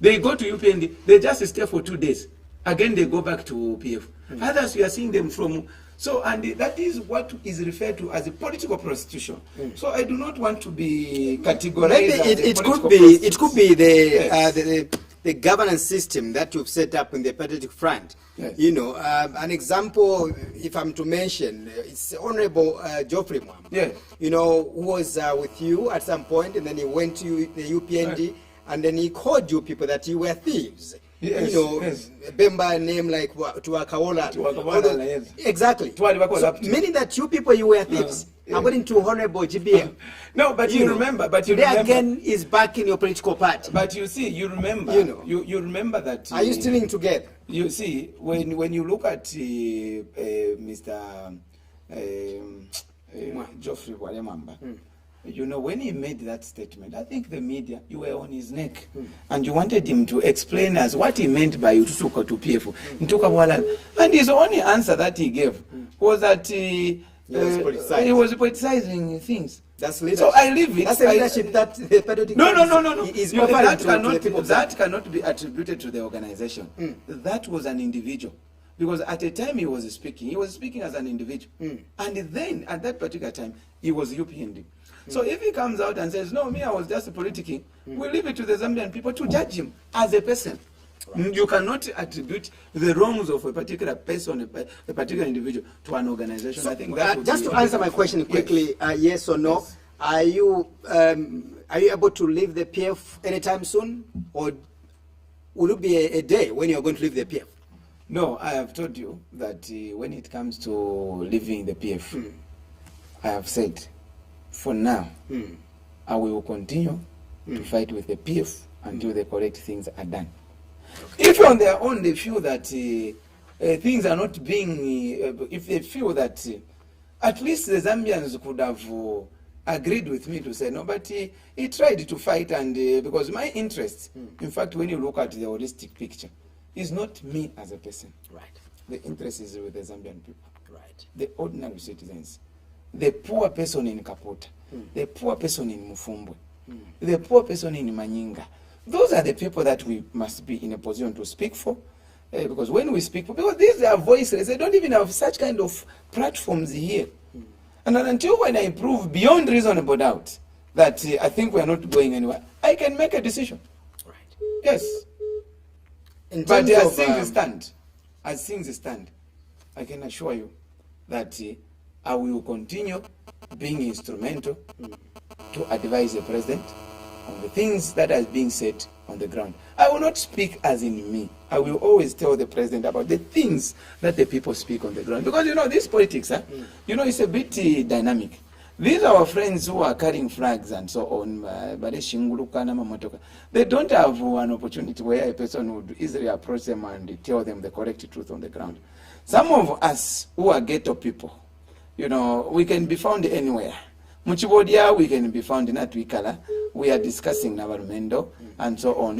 They go to UPND, they just stay for 2 days. Again, they go back to PF. Others, we are seeing them from... So, and that is what is referred to as a political prostitution. So I do not want to be categorized. Maybe it could be the governance system that you've set up in the patriotic front. Yes. An example, if I'm to mention, it's Honorable Geoffrey Mwamba. Yes. Who was with you at some point, and then he went to the UPND, and then he called you people that you were thieves. Yes, Bemba name like Tuakawola. Yes. Exactly. So, meaning that you people, you were thieves, according to Honorable GBM. No, but you remember. But you today remember, again is back in your political party. But you see, you remember. You remember that. Are you stealing together? You see, when you look at Mr. Geoffrey Mwamba. When he made that statement, I think the media, you were on his neck. And you wanted him to explain us what he meant by Ututuka to PF. And his only answer that he gave was that he was politicizing things. That's leadership. So I leave it. That's the leadership that the patriotic No. is That cannot be attributed to the organization. That was an individual. Because at the time he was speaking as an individual. And then, at that particular time, he was UPND. So if he comes out and says, no, me, I was just politicking, we leave it to the Zambian people to judge him as a person. You cannot attribute the wrongs of a particular person, a particular individual, to an organization. So, I think that just to answer my question quickly, yes or no, are you able to leave the PF anytime soon, or will it be a day when you are going to leave the PF? No, I have told you that when it comes to leaving the PF, I have said, for now, I will continue to fight with the PF until the correct things are done. Okay. If on their own they feel that things are not being, if they feel that at least the Zambians could have agreed with me to say no, but he tried to fight, and because my interest, in fact, when you look at the holistic picture, is not me as a person. Right. The interest is with the Zambian people. Right. The ordinary citizens. The poor person in Kapota. The poor person in Mufumbwe. The poor person in Manyinga. Those are the people that we must be in a position to speak for. Because when we speak for, because these are voiceless, they don't even have such kind of platforms here. And until when I prove beyond reasonable doubt that I think we are not going anywhere, I can make a decision. Right. Yes. But as things stand, I can assure you that I will continue being instrumental to advise the president on the things that are being said on the ground. I will not speak as in me. I will always tell the president about the things that the people speak on the ground. Because, this politics, it's a bit dynamic. These are our friends who are carrying flags and so on. They don't have an opportunity where a person would easily approach them and tell them the correct truth on the ground. Some of us who are ghetto people, we can be found anywhere. Muchibodia, we can be found in Atwikala. We are discussing Navarmendo and so on.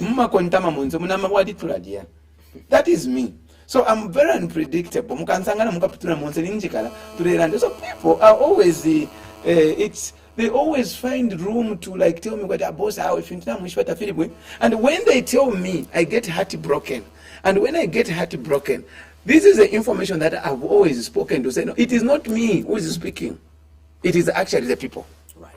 That is me. So I'm very unpredictable. So people are always they always find room to tell me what boss how if and when they tell me, I get heartbroken. And when I get heartbroken, this is the information that I've always spoken to say, no, it is not me who is speaking. It is actually the people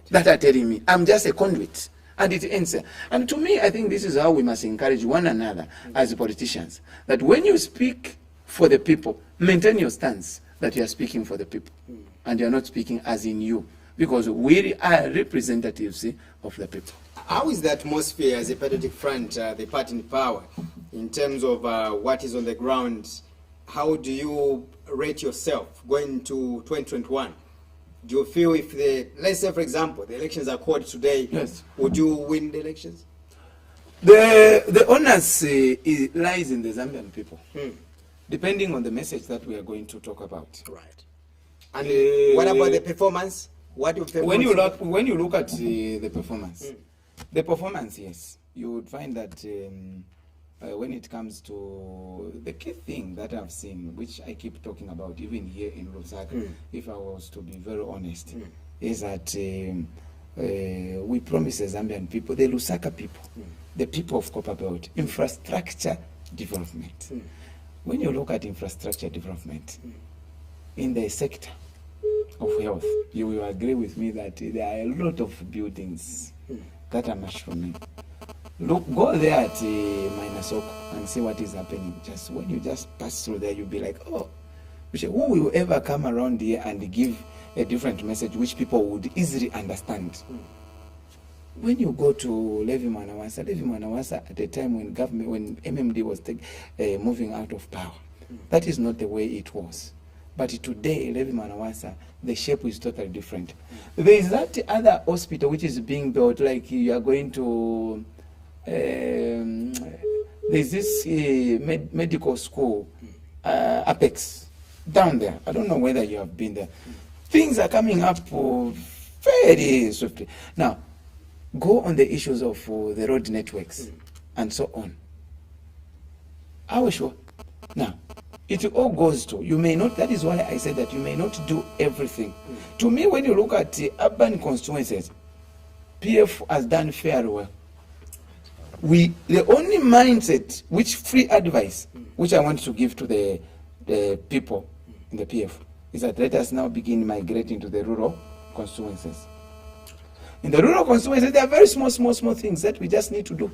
that are telling me. I'm just a conduit. And it ends there. And to me, I think this is how we must encourage one another as politicians. That when you speak for the people, maintain your stance that you are speaking for the people. And you are not speaking as in you. Because we are representatives of the people. How is the atmosphere as a patriotic front, the party in power, in terms of what is on the ground? How do you rate yourself going to 2021? Do you feel if let's say for example, the elections are called today, yes, would you win the elections? The onus lies in the Zambian people, depending on the message that we are going to talk about. Right. And what about the performance? What do you when you look at the performance, yes, you would find that when it comes to the key thing that I've seen, which I keep talking about even here in Lusaka, if I was to be very honest, is that we promise the Zambian people, the Lusaka people, the people of Copper Belt, infrastructure development. When you look at infrastructure development in the sector of health, you will agree with me that there are a lot of buildings that are mushrooming. Look, go there at Minasoko and see what is happening. Just when you just pass through there, you'll be like, oh, who will ever come around here and give a different message which people would easily understand? When you go to Levi Manawasa at the time when MMD was moving out of power, that is not the way it was. But today, Levi Manawasa, the shape is totally different. There is that other hospital which is being built, like you are going to... there's this medical school, Apex, down there. I don't know whether you have been there. Things are coming up very swiftly. Now, go on the issues of the road networks and so on. Are we sure? Now, it all goes to, you may not, that is why I said that you may not do everything. To me, when you look at the urban constituencies, PF has done fairly well. The only mindset, which free advice, which I want to give to the people in the PF, is that let us now begin migrating to the rural constituencies. In the rural constituencies, there are very small things that we just need to do.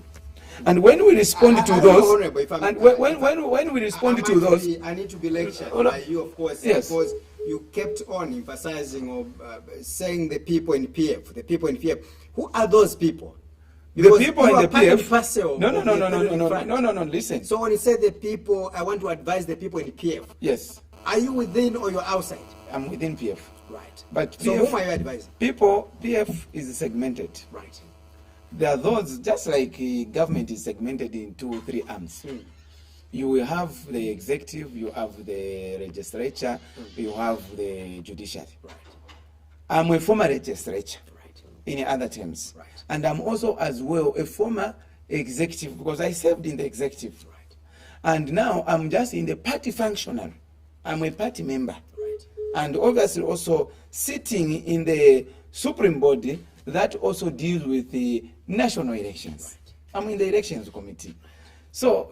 And when we respond to those, and when we respond to those, I need to be lectured by you, of course, yes, because you kept on emphasizing or saying the people in PF, the people in PF. Who are those people? Because the people you in are the part and PF. parcel No, of the Economic Front. Listen. So when you say the people, I want to advise the people in the PF. Yes, Are you within or you're outside? I'm within PF. Right. But So PF, whom are you advising? PF is segmented. Right. There are those, just like government is segmented in 2-3 arms. You will have the executive, you have the legislature, you have the judiciary. Right. I'm a former legislature, Right. in other terms. Right. And I'm also as well a former executive, because I served in the executive. Right. And now I'm just in the party functional. I'm a party member. Right. And obviously also sitting in the supreme body that also deals with the national elections. I'm in the elections committee. So,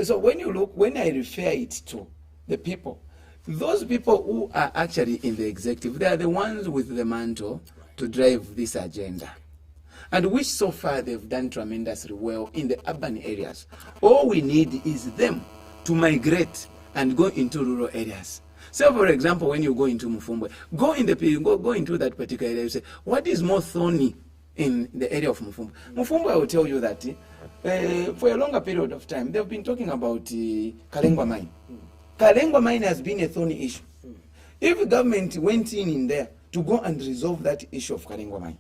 so when I refer it to the people, those people who are actually in the executive, they are the ones with the mantle to drive this agenda. And which so far they've done tremendously well in the urban areas. All we need is them to migrate and go into rural areas. So, for example, when you go into Mufumbwe, go into that particular area. You say, what is more thorny in the area of Mufumbwe? Mufumbwe, I will tell you that for a longer period of time, they've been talking about Kalengwa mine. Kalengwa mine has been a thorny issue. If government went in there to go and resolve that issue of Kalengwa mine,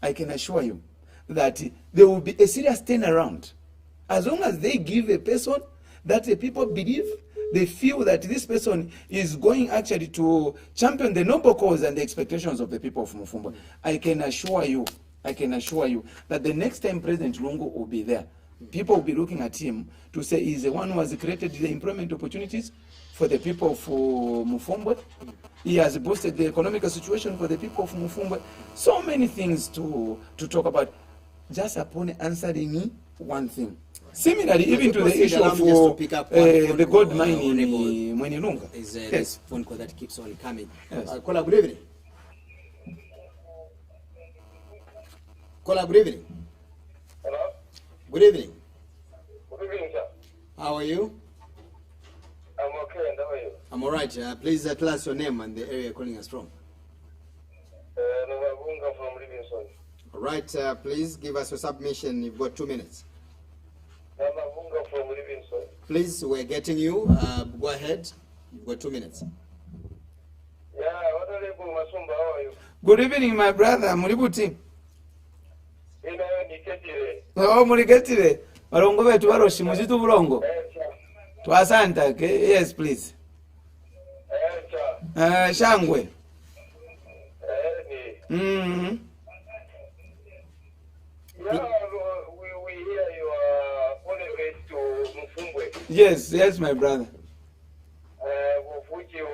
I can assure you that there will be a serious turnaround. As long as they give a person that the people believe, they feel that this person is going actually to champion the noble cause and the expectations of the people of Mufumbwe. I can assure you that the next time President Lungu will be there, people will be looking at him to say he's the one who has created the employment opportunities for the people of Mufumbwe. He has boosted the economic situation for the people of Mufumbwe. So many things to talk about. Just upon answering me one thing. Similarly, even to the issue of the gold mine in Mwenilunga. Is Yes. this phone call that keeps on coming. Yes. Kola, good evening. Kola, good evening. Hello? Good evening. Good evening, sir. How are you? I'm okay, and how are you? I'm all right. Please tell us your name and the area you're calling us from. Navabunga from Livingston. All right. Please give us your submission. You've got 2 minutes. Navabunga from Livingston. Please, we're getting you. Go ahead. You've got 2 minutes. Yeah, what are you doing, Masumba? How are you? Good evening, my brother. Mulibuti. You know, Niketire. Oh, muliketire. Balongo betu baroshi muzitu bulongo. Sir. Twasanta. Yes, please. Sir. Shangwe. Yeah, we hear you are on the way to Mufumbwe, Yes, my brother. of which you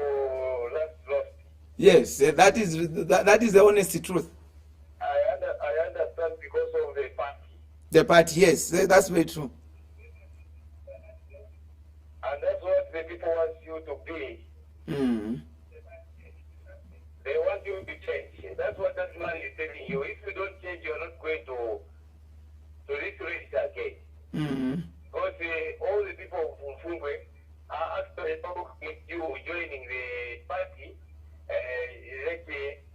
lost. Yes, that is the honest truth. I understand because of the party. The party, yes, that's very true. And that's what the people want you to be. They want you to change. That's what that man is telling you. If you don't change, you're not going to reach again. Because all the people from Fungwe are actually with you joining the party.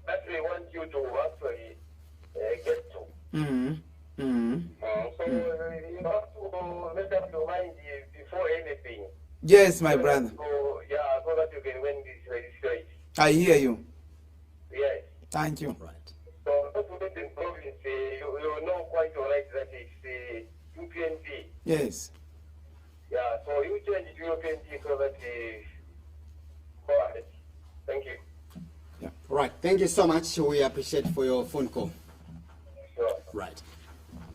That they want you to actually get to. So you have to make up your mind before anything. Yes, my brother. So, yeah, so that you can win this registration. I hear you. Yes. Thank you. Right. So, not to make the province, you know quite all right that it's UPNP. Yes. Yeah, so you change it to UPNP so that go ahead. Thank you. All right. Thank you so much. We appreciate for your phone call. Sure. Right.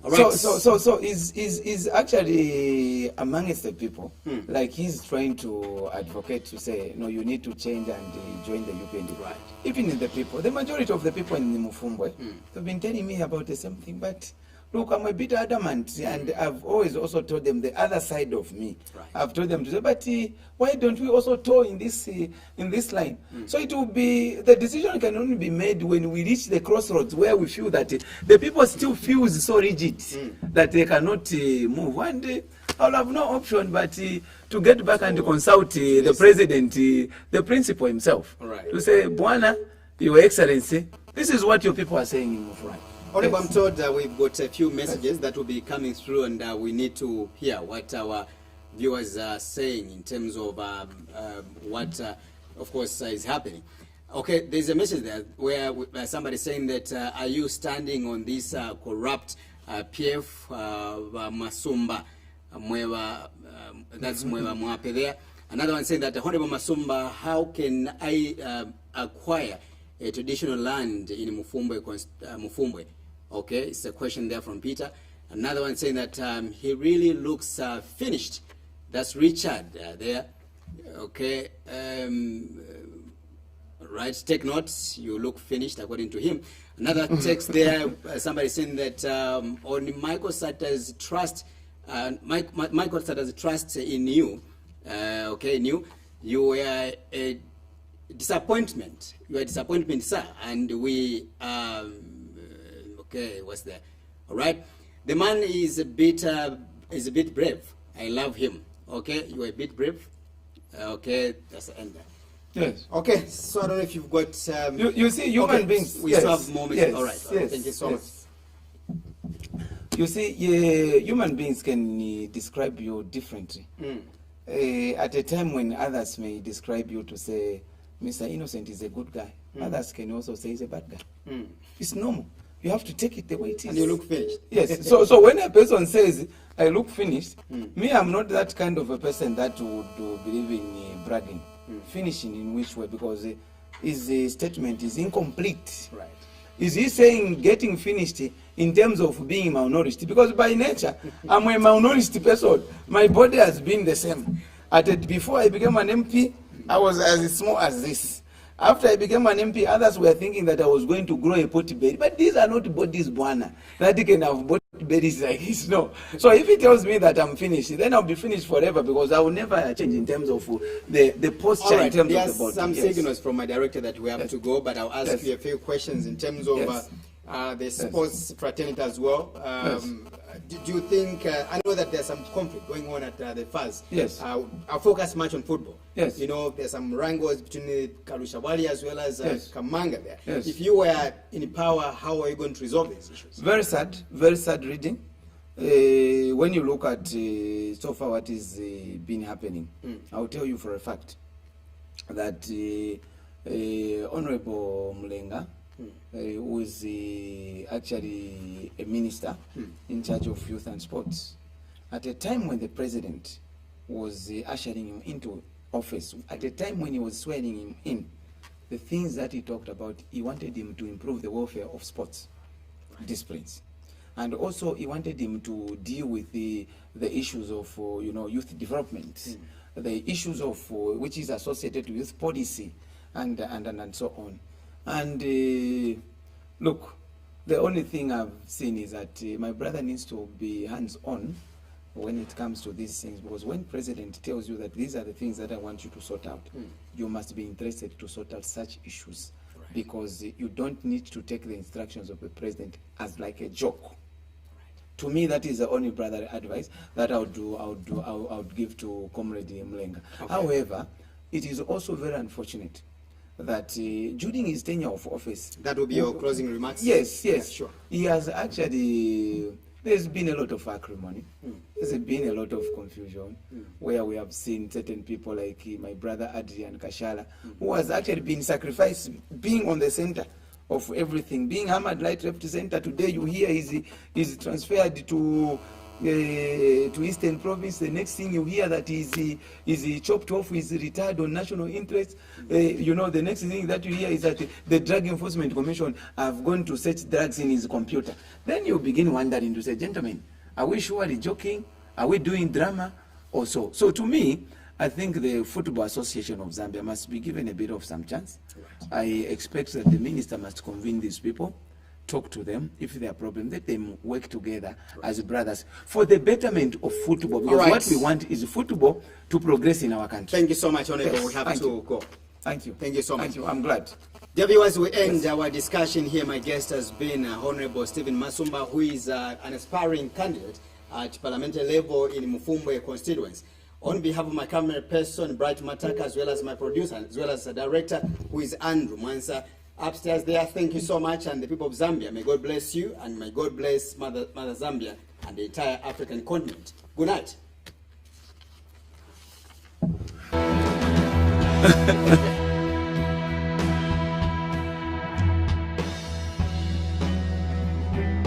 All right. So is actually amongst the people, like he's trying to advocate to say, no, you need to change and join the UPND. Right. Even in the people, the majority of the people in the Mufumbwe, they've been telling me about the same thing, but look, I'm a bit adamant, and I've always also told them the other side of me. Right. I've told them to say, but why don't we also toe in this line? So it will be, the decision can only be made when we reach the crossroads where we feel that the people still feel so rigid that they cannot move. And I'll have no option but to get back and consult the president, the principal himself, All right. to say, Bwana, Your Excellency, this is what your people are saying in Mufumbwe. Honorable, I'm told we've got a few messages that will be coming through, and we need to hear what our viewers are saying in terms of what, of course, is happening. Okay, there's a message there where somebody saying that are you standing on this corrupt PF Masumba Mweva, that's Mweva Mwape there. Another one saying that Honorable Masumba, how can I acquire a traditional land in Mufumbwe? Okay, it's a question there from Peter. Another one saying that he really looks finished. That's Richard there. Okay, right, take notes, you look finished according to him. Another text there, somebody saying that on Michael Satter's trust, Michael Satter's trust in you, okay, in you were a disappointment. You are a disappointment, sir, and we, okay, what's that? All right, the man is a bit brave. I love him. Okay, you are a bit brave. Okay, that's the end there. Yes. Okay, so I don't know if you've got. You see, human beings. We still have moments. Yes, all right. yes, Thank you so much. You see, human beings can describe you differently. At a time when others may describe you to say, Mr. Innocent is a good guy, others can also say he's a bad guy. It's normal. You have to take it the way it is. And you look finished. Yes. So when a person says, I look finished, me, I'm not that kind of a person that would believe in bragging. Finishing in which way? Because his statement is incomplete. Right. Is he saying getting finished in terms of being malnourished? Because by nature, I'm a malnourished person. My body has been the same. Before I became an MP, I was as small as this. After I became an MP, others were thinking that I was going to grow a potty belly. But these are not bodies, Bwana, that you can have body bellies like this. No. So if he tells me that I'm finished, then I'll be finished forever, because I will never change in terms of the posture. Right. In terms There of the body. Some signals from my director that we have to go, but I'll ask you a few questions in terms of the sports fraternity as well. Do you think, I know that there's some conflict going on at the FAS. Yes. I'll focus much on football. Yes. You know, there's some wrangles between Karusha Wali as well as Kamanga there. Yes. If you were in power, how are you going to resolve these issues? Very sad reading. When you look at so far what is been happening, I'll tell you for a fact that Honorable Mlenga, who is actually a minister in charge of youth and sports, at a time when the president was ushering him into office, at a time when he was swearing him in, the things that he talked about, he wanted him to improve the welfare of sports disciplines. And also he wanted him to deal with the issues of youth development, the issues of which is associated with policy and so on. And look, the only thing I've seen is that my brother needs to be hands-on when it comes to these things, because when president tells you that these are the things that I want you to sort out, you must be interested to sort out such issues, because you don't need to take the instructions of the president as like a joke. To me, that is the only brother advice that I would give to Comrade Mlenga. Okay. However, it is also very unfortunate that during his tenure of office, that will be your closing remarks. Yes, yeah, sure. He has actually. There's been a lot of acrimony. There's been a lot of confusion, where we have seen certain people like my brother Adrian Kashala, who has actually been sacrificed, being on the center of everything, being Hamad Light representative. Today you hear he's transferred to Eastern Province. The next thing you hear that he's chopped off, he's retired on national interest. The next thing that you hear is that the Drug Enforcement Commission have gone to search drugs in his computer. Then you begin wondering to say, gentlemen, are we surely joking? Are we doing drama or so? So to me, I think the Football Association of Zambia must be given a bit of some chance. Right. I expect that the minister must convene these people, talk to them. If there are problems, let them work together as brothers for the betterment of football. Because what we want is football to progress in our country. Thank you so much, Honorable. Yes, we have to go. Thank you. Thank you so much. Thank you. I'm glad. Dear viewers, we end our discussion here. My guest has been Honorable Stephen Masumba, who is an aspiring candidate at parliamentary level in Mufumbwe constituency. On behalf of my camera person, Bright Mataka, as well as my producer, as well as the director, who is Andrew Mwansa, upstairs there. Thank you so much, and the people of Zambia. May God bless you, and may God bless Mother Zambia and the entire African continent. Good night.